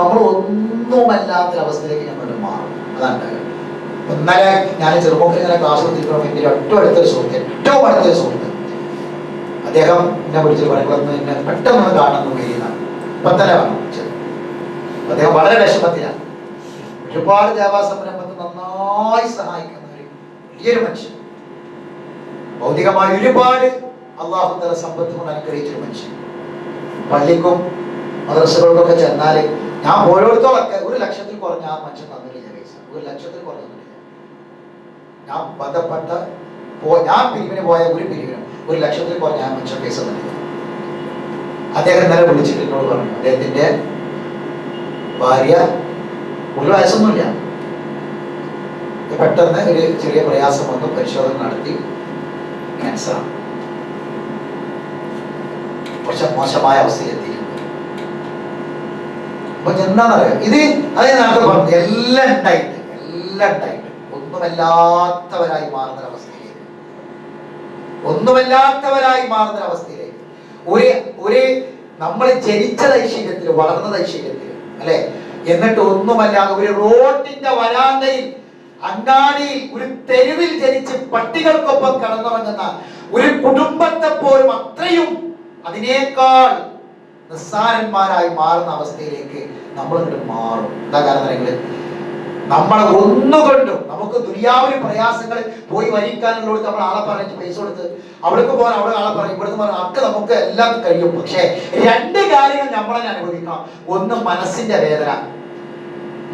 നമ്മൾ ഒന്നുമല്ലാത്തൊരവസ്ഥയിലേക്ക് നമ്മൾ മാറും. അതാണ്. ഇന്നലെ ഞാൻ ചെറുപ്പത്തിൽ ഇങ്ങനെ ക്ലാസ് കൊടുത്തിരിക്കണം. എൻ്റെ ഏറ്റവും അടുത്തൊരു സുഹൃത്ത് അദ്ദേഹം എന്നെ വിളിച്ചിട്ട് പറയുമ്പോൾ എന്നെ പെട്ടെന്ന് കാണുന്നു കഴിയുന്നതാണ്. ഇപ്പം തന്നെ വിളിച്ചത്. അദ്ദേഹം വളരെ വിഷമത്തിലാണ്. ഒരുപാട് ദേവാ സംരംഭത്തിൽ നന്നായി സഹായിക്കുന്ന ഒരു വലിയൊരു മനുഷ്യൻ, ഭൗതികമായി ഒരുപാട് അള്ളാഹു തആല സമ്പത്ത് കൊണ്ട് അനുഗ്രഹിച്ചൊരു മനുഷ്യൻ. പള്ളിക്കും മദ്രസകൾക്കൊക്കെ ചെന്നാൽ ഞാൻ ഓരോരുത്തോളൊക്കെ 1 ലക്ഷത്തിൽ കുറഞ്ഞ ആ മനുഷ്യൻ തന്നില്ല പൈസ. 1 ലക്ഷത്തിൽ കുറഞ്ഞില്ല. ഞാൻ ബന്ധപ്പെട്ട ഞാൻ പിരിവിന് പോയ ഒരു പിരിവിനും 1 ലക്ഷത്തിൽ കുറഞ്ഞ ആ മനുഷ്യൻ പൈസ തന്നില്ല. അദ്ദേഹം ഇന്നലെ വിളിച്ചിട്ട് എന്നോട് പറഞ്ഞു, അദ്ദേഹത്തിന്റെ ഭാര്യ 1 വയസ്സൊന്നുമില്ല, പെട്ടെന്ന് ഒരു ചെറിയ പ്രയാസം വന്നു. പരിശോധന നടത്തി, ക്യാൻസറാണ്. കുറച്ച് മോശമായ അവസ്ഥയിലെത്തിയിട്ടുണ്ട്. അപ്പൊ എന്താണെന്നറിയാം, ഇത് അതേ നേരത്തെ പറഞ്ഞു, എല്ലാം ഉണ്ടായിട്ട് ഒന്നുമല്ലാത്തവരായി മാറുന്ന അവസ്ഥയിലേക്ക് ഒരു നമ്മൾ ജനിച്ചത് ഐശ്വര്യത്തിൽ, വളർന്നത് ഐശ്വര്യത്തിൽ അല്ലെ, എന്നിട്ട് ഒന്നുമല്ലാതെ ഒരു റോഡിന്റെ വരാന്തയിൽ, അങ്ങാടിയിൽ, ഒരു തെരുവിൽ ജനിച്ച് പട്ടികൾക്കൊപ്പം കടന്നുറങ്ങുന്ന ഒരു കുടുംബത്തെ പോലും അത്രയും അതിനേക്കാൾ നിസ്സാരന്മാരായി മാറുന്ന അവസ്ഥയിലേക്ക് നമ്മൾ മാറും. എന്താ കാരണം? നമ്മളെ ഒന്നുകൊണ്ടും നമുക്ക് ദുനിയാവിലെ പ്രയാസങ്ങൾ പോയി വരിക്കാനുള്ളവർക്ക് നമ്മൾ ആളെ പറഞ്ഞിട്ട് പൈസ കൊടുത്ത് അവിടേക്ക് പോകാൻ അവിടെ ആളെ പറയും, ഇവിടുന്ന് പറഞ്ഞാൽ ഒക്കെ നമുക്ക് എല്ലാം കഴിയും. പക്ഷേ 2 കാര്യങ്ങൾ നമ്മളെ അനുഭവിക്കണം. ഒന്ന് മനസ്സിന്റെ വേദന,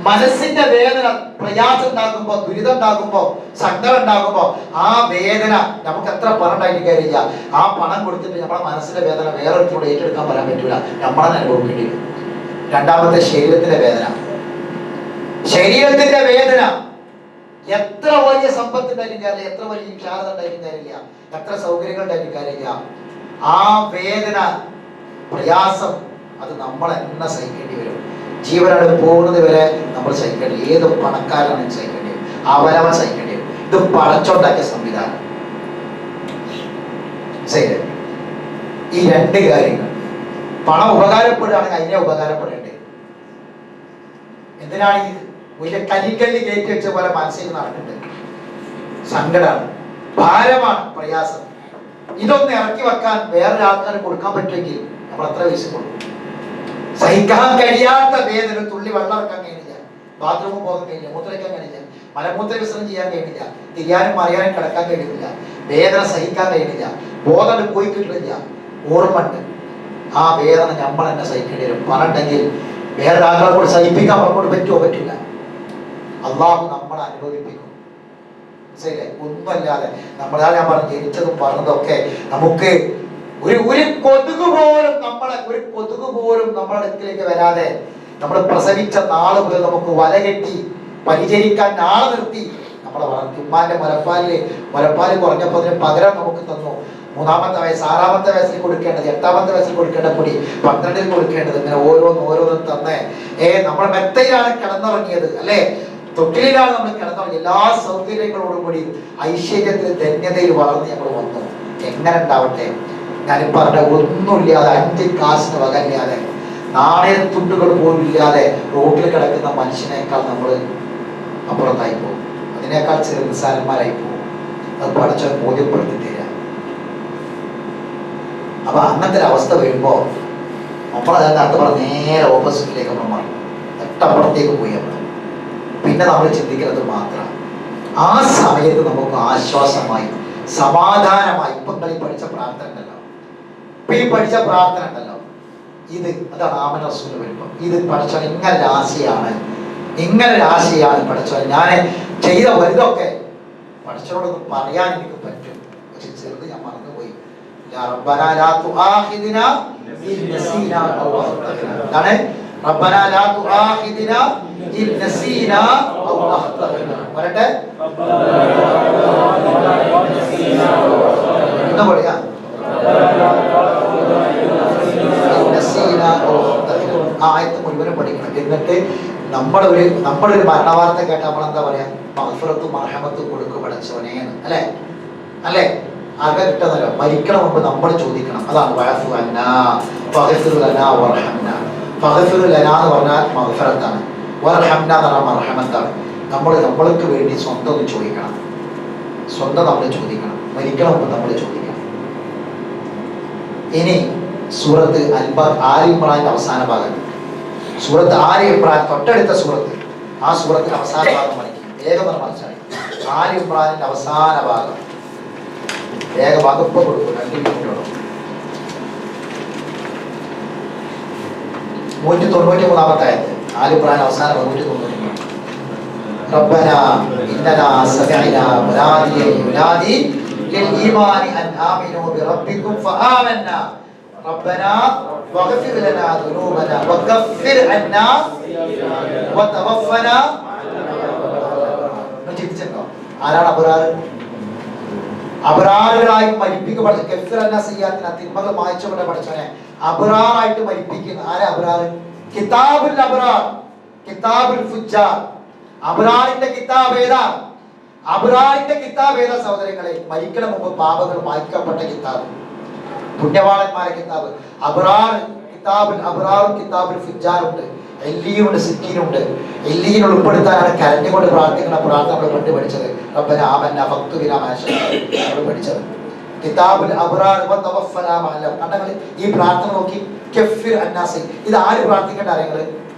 മനസ്സിന്റെ വേദന, പ്രയാസം ഉണ്ടാകുമ്പോ, ദുരിതം ഉണ്ടാകുമ്പോ, സങ്കടം ഉണ്ടാകുമ്പോ ആ വേദന നമുക്ക് എത്ര പണം ഉണ്ടായിട്ട് കാര്യമില്ല. ആ പണം കൊടുത്തിട്ട് നമ്മുടെ മനസ്സിന്റെ വേദന വേറൊരുത്തോട് ഏറ്റെടുക്കാൻ പറയാൻ പറ്റൂല, നമ്മളെ അനുഭവിക്കേണ്ടി വരും. രണ്ടാമത്തെ ശരീരത്തിന്റെ വേദന. ശരീരത്തിന്റെ വേദന എത്ര വലിയ സമ്പത്ത് ഉണ്ടായിട്ടും കാര്യമില്ല, എത്ര വലിയ വിശാലത ഉണ്ടായിട്ടും കാര്യമില്ല, എത്ര സൗകര്യങ്ങൾ ഉണ്ടായിട്ടും കാര്യമില്ല. ആ വേദന, പ്രയാസം അത് നമ്മൾ എന്നെ സഹിക്കേണ്ടി വരും. ജീവനോട് പോകുന്നത് വരെ നമ്മൾ സഹിക്കേണ്ടി വരും. ഏത് പണക്കാരനും സഹിക്കേണ്ടി വരും, അവനവൻ സഹിക്കേണ്ടി വരും. ഇത് പടച്ചുണ്ടാക്കിയ സംവിധാനം. ശരി, ഈ രണ്ട് കാര്യങ്ങൾ പണം ഉപകാരപ്പെടുകയാണെങ്കിൽ അതിനെ ഉപകാരപ്പെടേണ്ടത്. എന്തിനാണ് ഈ വലിയ കരിക്കല്ല് കയറ്റി വെച്ച പോലെ മനസ്സിൽ നടക്കുന്നുണ്ട്? സങ്കടമാണ്, ഭാരമാണ്, പ്രയാസം. ഇതൊന്ന് ഇറക്കി വെക്കാൻ വേറൊരു ആൾക്കാർ കൊടുക്കാൻ പറ്റുമെങ്കിൽ നമ്മൾ അത്ര പൈസ കൊടുക്കും. സഹിക്കാൻ കഴിയാത്ത വേദന, തുള്ളി വെള്ളം ഇറക്കാൻ കഴിയില്ല, ബാത്റൂമിൽ പോകാൻ കഴിയില്ല, മൂത്രയ്ക്കാൻ കഴിയില്ല, മലമൂത്ര വിസർജനം ചെയ്യാൻ കഴിയില്ല, തിരിയാനും മറിയാനും കിടക്കാൻ കഴിയുന്നില്ല, വേദന സഹിക്കാൻ കഴിയുന്നില്ല, ബോധം പോയി കിട്ടില്ല, ഓർമ്മ ഉണ്ട്. ആ വേദന നമ്മൾ തന്നെ സഹിക്കേണ്ടി വരും. പറഞ്ഞിട്ടെങ്കിൽ വേറെ ആളുകളെ കൂടെ സഹിപ്പിക്കാൻ നമ്മളോട് പറ്റുമോ? പറ്റില്ല. അള്ളാഹു നമ്മളെ അനുഭവിപ്പിക്കും. ശരിയല്ലേ? ഒന്നുമല്ലാതെ നമ്മളാ ഞാൻ പറഞ്ഞു ജനിച്ചതും പറഞ്ഞതൊക്കെ നമുക്ക് ഒരു കൊതുക് പോലും നമ്മളെ അടുക്കിലേക്ക് വരാതെ നമ്മൾ പ്രസവിച്ച നാള് മുതൽ നമുക്ക് വലകെട്ടി പരിചരിക്കാൻ നാളെ നിർത്തി നമ്മളെ വളർത്തി. ഉമ്മാന്റെ മുലപ്പാല് കുറഞ്ഞപ്പോൾ അതിന് പകരം നമുക്ക് തന്നു. 3-ാമത്തെ വയസ്സ്, 6-ാമത്തെ വയസ്സിൽ കൊടുക്കേണ്ടത്, 8-ാമത്തെ വയസ്സിൽ കൊടുക്കേണ്ട പൊടി 12-ൽ കൊടുക്കേണ്ടത്, ഇങ്ങനെ ഓരോന്നും തന്നെ. നമ്മളെ മെത്തയിലാണ് കിടന്നുറങ്ങിയത്, അല്ലെ? തൊട്ടിലാണ് നമ്മൾ കിടന്നുറങ്ങി. എല്ലാ സൗകര്യങ്ങളോടും കൂടി ഐശ്വര്യത്തിൽ, ധന്യതയിൽ വളർന്ന് നമ്മൾ വന്നു. എങ്ങനെ ഉണ്ടാവട്ടെ? ഞാൻ പറഞ്ഞ ഒന്നുമില്ലാതെ, 5 കാശിന് വകയില്ലാതെ, നാണയത്തുണ്ടുകൾ പോലും ഇല്ലാതെ റോഡിൽ കിടക്കുന്ന മനുഷ്യനേക്കാൾ നമ്മൾ അപ്പുറത്തായി പോകും. അതിനേക്കാൾ ചെറിയ നിസ്സാരന്മാരായി പോകും. അത് പഠിച്ചവൻ ബോധ്യപ്പെടുത്തി തരാം. അപ്പൊ അങ്ങനത്തെ ഒരു അവസ്ഥ വരുമ്പോ നമ്മൾ അതിനകത്ത് പറഞ്ഞ നേരെ ഓപ്പോസിറ്റിലേക്ക് നമ്മൾ മാറും, തൊട്ടപ്പുറത്തേക്ക് പോയി നമ്മൾ. പിന്നെ നമ്മൾ ചിന്തിക്കുന്നത് മാത്രം ആ സമയത്ത് നമുക്ക് ആശ്വാസമായി, സമാധാനമായി. ഇപ്പൊ കളി പഠിച്ച പ്രാർത്ഥന ഉണ്ടല്ലോ, ഇപ്പൊ ഈ പഠിച്ച പ്രാർത്ഥന ഉണ്ടല്ലോ, അതാണ് ആമന റസൂൽ വരുമ്പോ ഇത് പഠിച്ചവൻ ഇങ്ങനെ രാശിയാണ് പഠിച്ചവൻ. ഞാൻ ചെയ്ത വലുതൊക്കെ പഠിച്ചവനോടൊന്ന് പറയാൻ എനിക്ക് പറ്റും, പക്ഷെ ചെറുത് ഞാൻ മറന്നുപോയി. റബ്ബനാ ലാ തുആഖിദ്നാ ഇൻ നസീനാ ഔ അഖ്തഅനാ. എന്താണ്? റബ്ബനാ ലാ തുആഖിദ്നാ ഇൻ നസീനാ ഔ അഖ്തഅനാ. പറയട്ടെ, എന്താ പറയാ? ആയത്ത് മുഴുവനും പഠിക്കണം. എന്നിട്ട് നമ്മളൊരു മരണവാർത്ത കേട്ട നമ്മളെന്താ പറയാ? മഗ്ഫിറത്തും മർഹമത്തും കൊടുക്കും പഠിച്ചവനെ, അല്ലേ? ആകെ കിട്ടുന്നല്ലോ. മരിക്കണം മുമ്പ് നമ്മൾ ചോദിക്കണം. അതാണ് വഅഫു അന്നാ വഗ്ഫിർ ലനാ വർഹംനാ. വഗ്ഫിർ ലനാ എന്ന് പറഞ്ഞാൽ മഗ്ഫിറത്താണ്, വർഹംനാ എന്ന് പറഞ്ഞാൽ മർഹമത്താണ്. നമ്മൾക്ക് വേണ്ടി സ്വന്തം ചോദിക്കണം. നമ്മൾ ചോദിക്കണം. മരിക്കണം മുമ്പ് നമ്മൾ ചോദിക്കണം. ഇനി സൂറത്ത് ആൽ ഇംറാന്റെ അവസാന ഭാഗം, സൂറത്ത് ആൽ ഇംറാൻ തൊട്ടടുത്ത സൂറത്ത്, ആ സൂറത്തിന്റെ അവസാന ഭാഗം പഠിക്കും. വേഗം മനസ്സിലായി. ആൽ ഇംറാനിന്റെ അവസാന ഭാഗം വേഗഭാഗം ഇപ്പൊ കൊടുക്കും. 2 മിനിറ്റോളം. 193-ാമത്തെ ആയത്ത് ആൽ ഇംറാൻ അവസാന 193. റബ്ബനാ ഇന്നനാ സമിഅനാ മുനാദിയൻ യുനാദി للإيمان أن آمنوا بربكم فآمنا ربنا واغفر لنا ذنوبنا وكفر عنا وتوفنا. ആരാണ് അബ്റാർ? അബ്റാറുകളായി മരിപ്പിക്കപ്പെട്ട തിന്മകൾ മായ്ച്ചുകൊണ്ട് പഠിച്ചവനെ അബ്റാറായിട്ട് മരിപ്പിക്കുന്ന ആരാ? അബ്റാർ. കിതാബുൽ അബ്റാർ, കിതാബുൽ ഫുജ്ജാർ. അബ്റാറിന്റെ കിതാബ് ഏതാ? അബ്റാറിന്റെ കിതാബ് ഏതാ സഹോദരങ്ങളെ? മരിക്കണ മുമ്പ് പാപങ്ങൾ മായ്ക്കപ്പെട്ട കിതാബ്, പുണ്യവാളന്മാരെ കിതാബ്. അബ്റാർ കിതാബുൽ അബ്റാറും കിതാബുൽ ഫുജ്ജാറുണ്ട്. എല്ലിയുണ്ട്, സിക്കീനുണ്ട്. എല്ലിയിൽ ഉൾപ്പെടുത്താനാണ് കരഞ്ഞുകൊണ്ട് പ്രാർത്ഥിക്കുന്ന പ്രാർത്ഥന നമ്മൾ പണ്ട് പഠിച്ചത്. റബ്ബനാ ആമന്നാ ഫഗ്ഫിർ മാ നമ്മൾ പഠിച്ചത്. കിതാബുൽ അബ്റാർ വതവഫനാ മഅൽ. കണ്ടങ്ങൾ ഈ പ്രാർത്ഥന നോക്കി, കഫിർ അന്നാസി. ഇത് ആര് പ്രാർത്ഥിക്കേണ്ട അറിയങ്ങള്?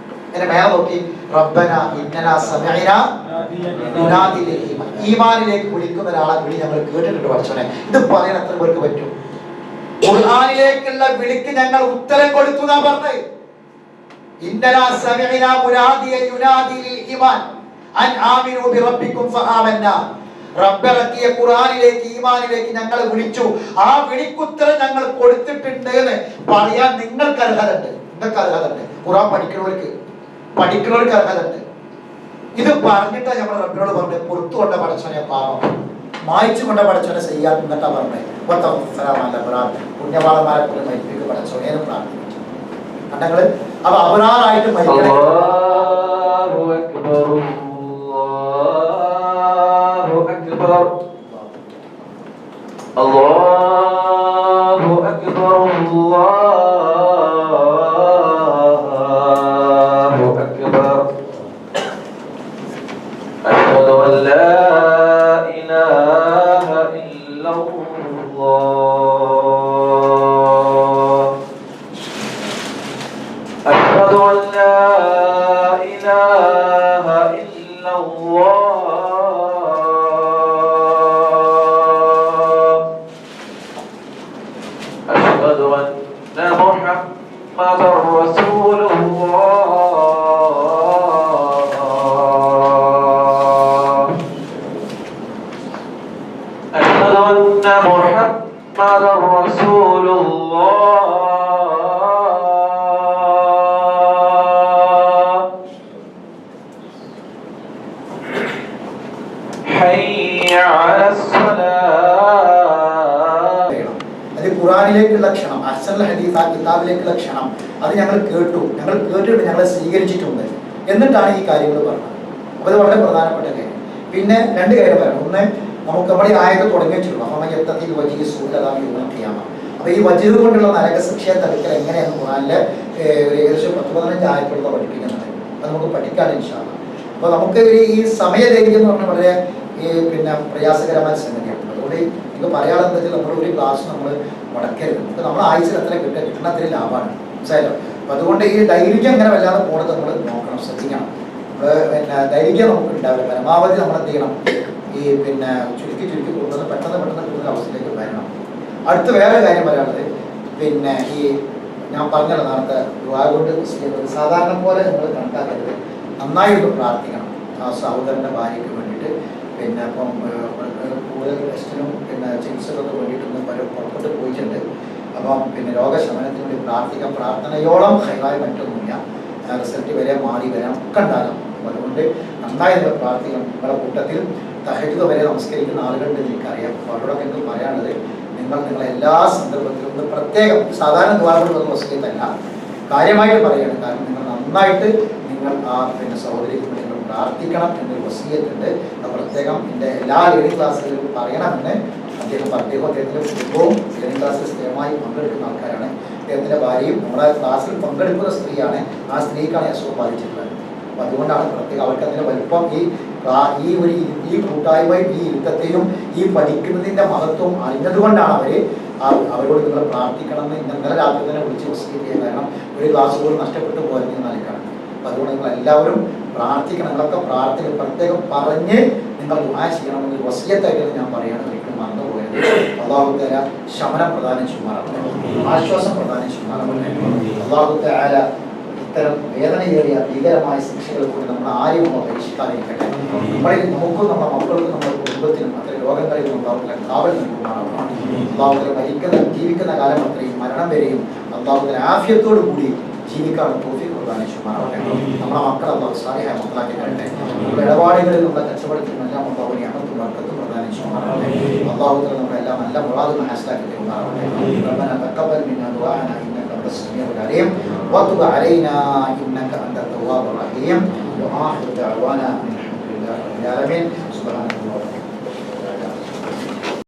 എന്നെ മേലെ നോക്കി, റബ്ബനാ ഇന്നനാ സമിഅനാ യുനാദി ലിൽ ഈമാൻ. ഈമാനിലേക്ക് വിളിക്കുന്ന ഒരാളെ വിളി ഞങ്ങൾ കേട്ടിട്ടുണ്ട് പഠിച്ചോനെ. ഇത് പറയാൻ എത്ര പേർക്ക് പറ്റും? ഖുർആനിലേക്കുള്ള വിളിക്ക് ഞങ്ങൾ ഉത്തരം കൊടുത്തു എന്നാ പറഞ്ഞത്. ഇന്നലാ സമിഅനാ മുനാദിയ യുനാദി ലിൽ ഈമാൻ അൻ ആമിനു ബിറബ്ബികും ഫആമന്നാ. റബ്ബിറക്കിയ ഖുർആനിലേക്ക് ഈമാനിലേക്ക് ഞങ്ങൾ വിളിച്ചു, ആ വിളിക്കുത്തരം ഞങ്ങൾ കൊടുത്തിട്ടുണ്ട് എന്ന് പറയാൻ നിങ്ങൾക്ക് അർഹതയുണ്ട്. നിങ്ങൾക്ക് അർഹതയുണ്ട്. ഖുർആൻ പഠിക്കുന്നവർക്ക് അർഹതയുണ്ട്. ഇത് പറഞ്ഞിട്ടാ നമ്മൾ റബ്ബിനോട് പറഞ്ഞത്, പുറത്തു കൊണ്ട പടച്ചോനെ പാപം മായിച്ചു കൊണ്ട പടച്ചോനെ ചെയ്യാൻ എന്നിട്ടാ പറഞ്ഞത്. പുണ്യവാളന്മാരെ പോലെ മരിപ്പിക്ക് പടച്ചോനെ എന്ന് പ്രാർത്ഥിച്ചു. കണ്ടങ്ങള് അപ്പൊ അപരാറായിട്ട് മരിക്കണം. അല്ലാഹു അക്ബർ അല്ലാഹു അക്ബർ. അഷ്ഹദു അൻ ലാ ഇലാഹ ഇല്ലല്ലാഹ്. അഷ്ഹദു അൻ ലാ ഇലാഹ ഇല്ലല്ലാഹ്. أشهد أن محمدا رسول الله. أشهد أن محمدا رسول الله. حي على الصلاة. ഖുർആനിലേക്കുള്ള ക്ഷണം, അഹ്സനുൽ ഹദീസ് ആ കിതാബിലേക്കുള്ള ക്ഷണം, അത് ഞങ്ങൾ കേട്ടിട്ട് ഞങ്ങളെ സ്വീകരിച്ചിട്ടുണ്ട്. എന്നിട്ടാണ് ഈ കാര്യങ്ങൾ പറഞ്ഞത്. അപ്പോൾ ഇത് വളരെ പ്രധാനപ്പെട്ട കാര്യം. പിന്നെ രണ്ട് കാര്യം പറയണം. ഒന്ന്, നമുക്ക് നമ്മുടെ ഈ ആയത്ത് തുടങ്ങി വെച്ചിട്ടുള്ളൂ. അപ്പോൾ ഈ വജീദ് കൊണ്ടുള്ള നരകശിക്ഷയെ തടുക്കൽ എങ്ങനെയാണെന്ന് ഖുർആനിലെ ഒരു ഏകദേശം 10-15 ആയത്തുള്ള പഠിപ്പിക്കുന്നുണ്ട്. അത് നമുക്ക് പഠിക്കാൻ ഇൻഷാ അല്ലാഹ്. അപ്പോൾ നമുക്ക് ഈ സമയദൈർഘ്യം എന്ന് പറഞ്ഞാൽ വളരെ പ്രയാസകരമായ സംഗതിയാണ്. അതുകൊണ്ട് നമുക്ക് പറയാനുള്ളത് വെച്ചാൽ നമ്മൾ ഒരു ക്ലാസ് നമ്മൾ മുടക്കരുത്. നമുക്ക് നമ്മൾ ആഴ്ചയിൽ എത്ര കിട്ടുന്ന അത്രയും ലാഭമാണ്, മനസ്സിലായല്ലോ. അപ്പം അതുകൊണ്ട് ഈ ദൈർഘ്യം അങ്ങനെ വല്ലാതെ പോണത് നമ്മൾ നോക്കണം, ശ്രദ്ധിക്കണം. ദൈർഘ്യം നമുക്ക് ഉണ്ടാവില്ല. പരമാവധി നമ്മൾ എന്ത് ചെയ്യണം, ഈ ചുരുക്കി കൊടുക്കുന്നത് പെട്ടെന്ന് കൂടുതൽ അവസ്ഥയിലേക്ക് വരണം. അടുത്ത് വേറെ കാര്യം പറയാനുള്ളത്, ഈ ഞാൻ പറഞ്ഞല്ലോ നേരത്തെ ദുആ കൊണ്ട് സാധാരണ പോലെ നമ്മൾ കണക്കാക്കരുത്. നന്നായിട്ട് പ്രാർത്ഥിക്കണം ആ സഹോദരൻ്റെ ഭാര്യയ്ക്ക് വേണ്ടിയിട്ട്. അപ്പം കൂടുതൽ ടെസ്റ്റിനും ചികിത്സകൾക്ക് വേണ്ടിയിട്ടൊന്നും പുറപ്പെട്ട് പോയിട്ടുണ്ട്. അപ്പം രോഗശമനത്തിന് വേണ്ടി പ്രാർത്ഥിക്കാം. പ്രാർത്ഥനയോളം ഹൈറായി മറ്റൊന്നുമില്ല. റിസൾട്ട് വരെ മാറി വരാൻ ഒക്കെ ഉണ്ടാകാം. അപ്പം അതുകൊണ്ട് നന്നായി നിങ്ങൾ പ്രാർത്ഥിക്കണം. നിങ്ങളുടെ കൂട്ടത്തിൽ തഹജ്ജുദ് വരെ നമസ്കരിക്കുന്ന ആളുകളുണ്ട്, എനിക്കറിയാം. അപ്പോൾ അവരോടൊക്കെ എനിക്ക് പറയാനുള്ളത്, നിങ്ങളെ എല്ലാ സന്ദർഭത്തിലും ഒന്ന് പ്രത്യേകം സാധാരണ ദ്വാരങ്ങൾ വസ്തുതല്ല, കാര്യമായിട്ട് പറയുകയാണ്. കാരണം നിങ്ങൾ നന്നായിട്ട് നിങ്ങൾ ആ സഹോദരിക്ക് വേണ്ടി നിങ്ങൾ പ്രാർത്ഥിക്കണം എന്നൊരു വസിയത്തുണ്ട്. അത് പ്രത്യേകം എൻ്റെ എല്ലാ ലേണിംഗ് ക്ലാസ്സുകളിലും പറയണമെന്ന് അദ്ദേഹത്തിൻ്റെ കുടുംബവും ലേണിംഗ് ക്ലാസ്സിൽ സ്ഥിരമായി പങ്കെടുക്കുന്ന ആൾക്കാരാണ്. അദ്ദേഹത്തിൻ്റെ ഭാര്യയും നമ്മുടെ ക്ലാസ്സിൽ പങ്കെടുക്കുന്ന സ്ത്രീയാണ്. ആ സ്ത്രീക്കാണ് അസുഖം ബാധിച്ചിട്ടുള്ളത്. അപ്പം അതുകൊണ്ടാണ് പ്രത്യേകം അവർക്ക് അതിൻ്റെ വലുപ്പം ഈ കൂട്ടായ്മയും ഈ ഇരുത്തത്തെയും ഈ പഠിക്കുന്നതിൻ്റെ മഹത്വം അറിഞ്ഞതുകൊണ്ടാണ് അവരോട് നിങ്ങൾ പ്രാർത്ഥിക്കണമെന്ന് ഇന്നലെ രാത്രി തന്നെ വിളിച്ച് വസിയ ചെയ്യാൻ. കാരണം ഒരു ക്ലാസ് പോലും നഷ്ടപ്പെട്ടു പോരുന്ന നിലക്കാണ്. അപ്പം അതുകൊണ്ട് നിങ്ങൾ എല്ലാവരും പ്രാർത്ഥിക്കണം. നിങ്ങളൊക്കെ പ്രാർത്ഥന പ്രത്യേകം പറഞ്ഞ് നിങ്ങൾ ദുആ ചെയ്യണമെന്ന് വസിയത്തായിട്ടാണ് ഞാൻ പറയുകയാണ്. ഒരിക്കലും മറന്നുപോയത്. അല്ലാഹു തആല ശമനം പ്രദാനം ചെയ്യുമാറാവട്ടെ, ആശ്വാസം പ്രദാനം ചെയ്യുമാറാവട്ടെ. അല്ലാഹു തആല ഇത്തരം വേദനയേറിയ ഭീകരമായ ശിക്ഷകൾ കൊണ്ട് നമ്മൾ ആരെയും പരീക്ഷിക്കാതിരിക്കട്ടെ. നമുക്കും നമ്മുടെ മക്കൾക്കും നമ്മുടെ കുടുംബത്തിനും അത്തരം രോഗങ്ങളിൽ നിന്നും അള്ളാഹുവിനെ കാവൽ നൽകുമാറാവണം. അള്ളാഹുവിനെ ജീവിക്കുന്ന കാലം അത്രയും മരണം വരെയും അള്ളാഹുവിനെ ആഫിയത്തോടു കൂടി ജീവിക്കാനുള്ള തൗഫീഖ് പ്രദാനം ചെയ്യുമാറാവട്ടെ. നമ്മുടെ മക്കൾ അള്ളാഹു സാലിഹായ മക്കളാക്കി തരട്ടെ. നമ്മുടെ ഇടപാടുകളിൽ നമ്മുടെ കച്ചവടത്തിനും എല്ലാം അള്ളാഹുവിനെ അമർത്തും വർക്കത്തും പ്രദാനം ചെയ്യുമാറാവട്ടെ. അള്ളാഹുവിനെ നമ്മളെല്ലാം നല്ല മുറാദും ഹാസിലാക്കി തരുമാറാവട്ടെ. ربنا تقبل منا دعاءنا انك انت السميع العليم وتب علينا انك انت التواب الرحيم واخر دعوانا الحمد لله رب العالمين.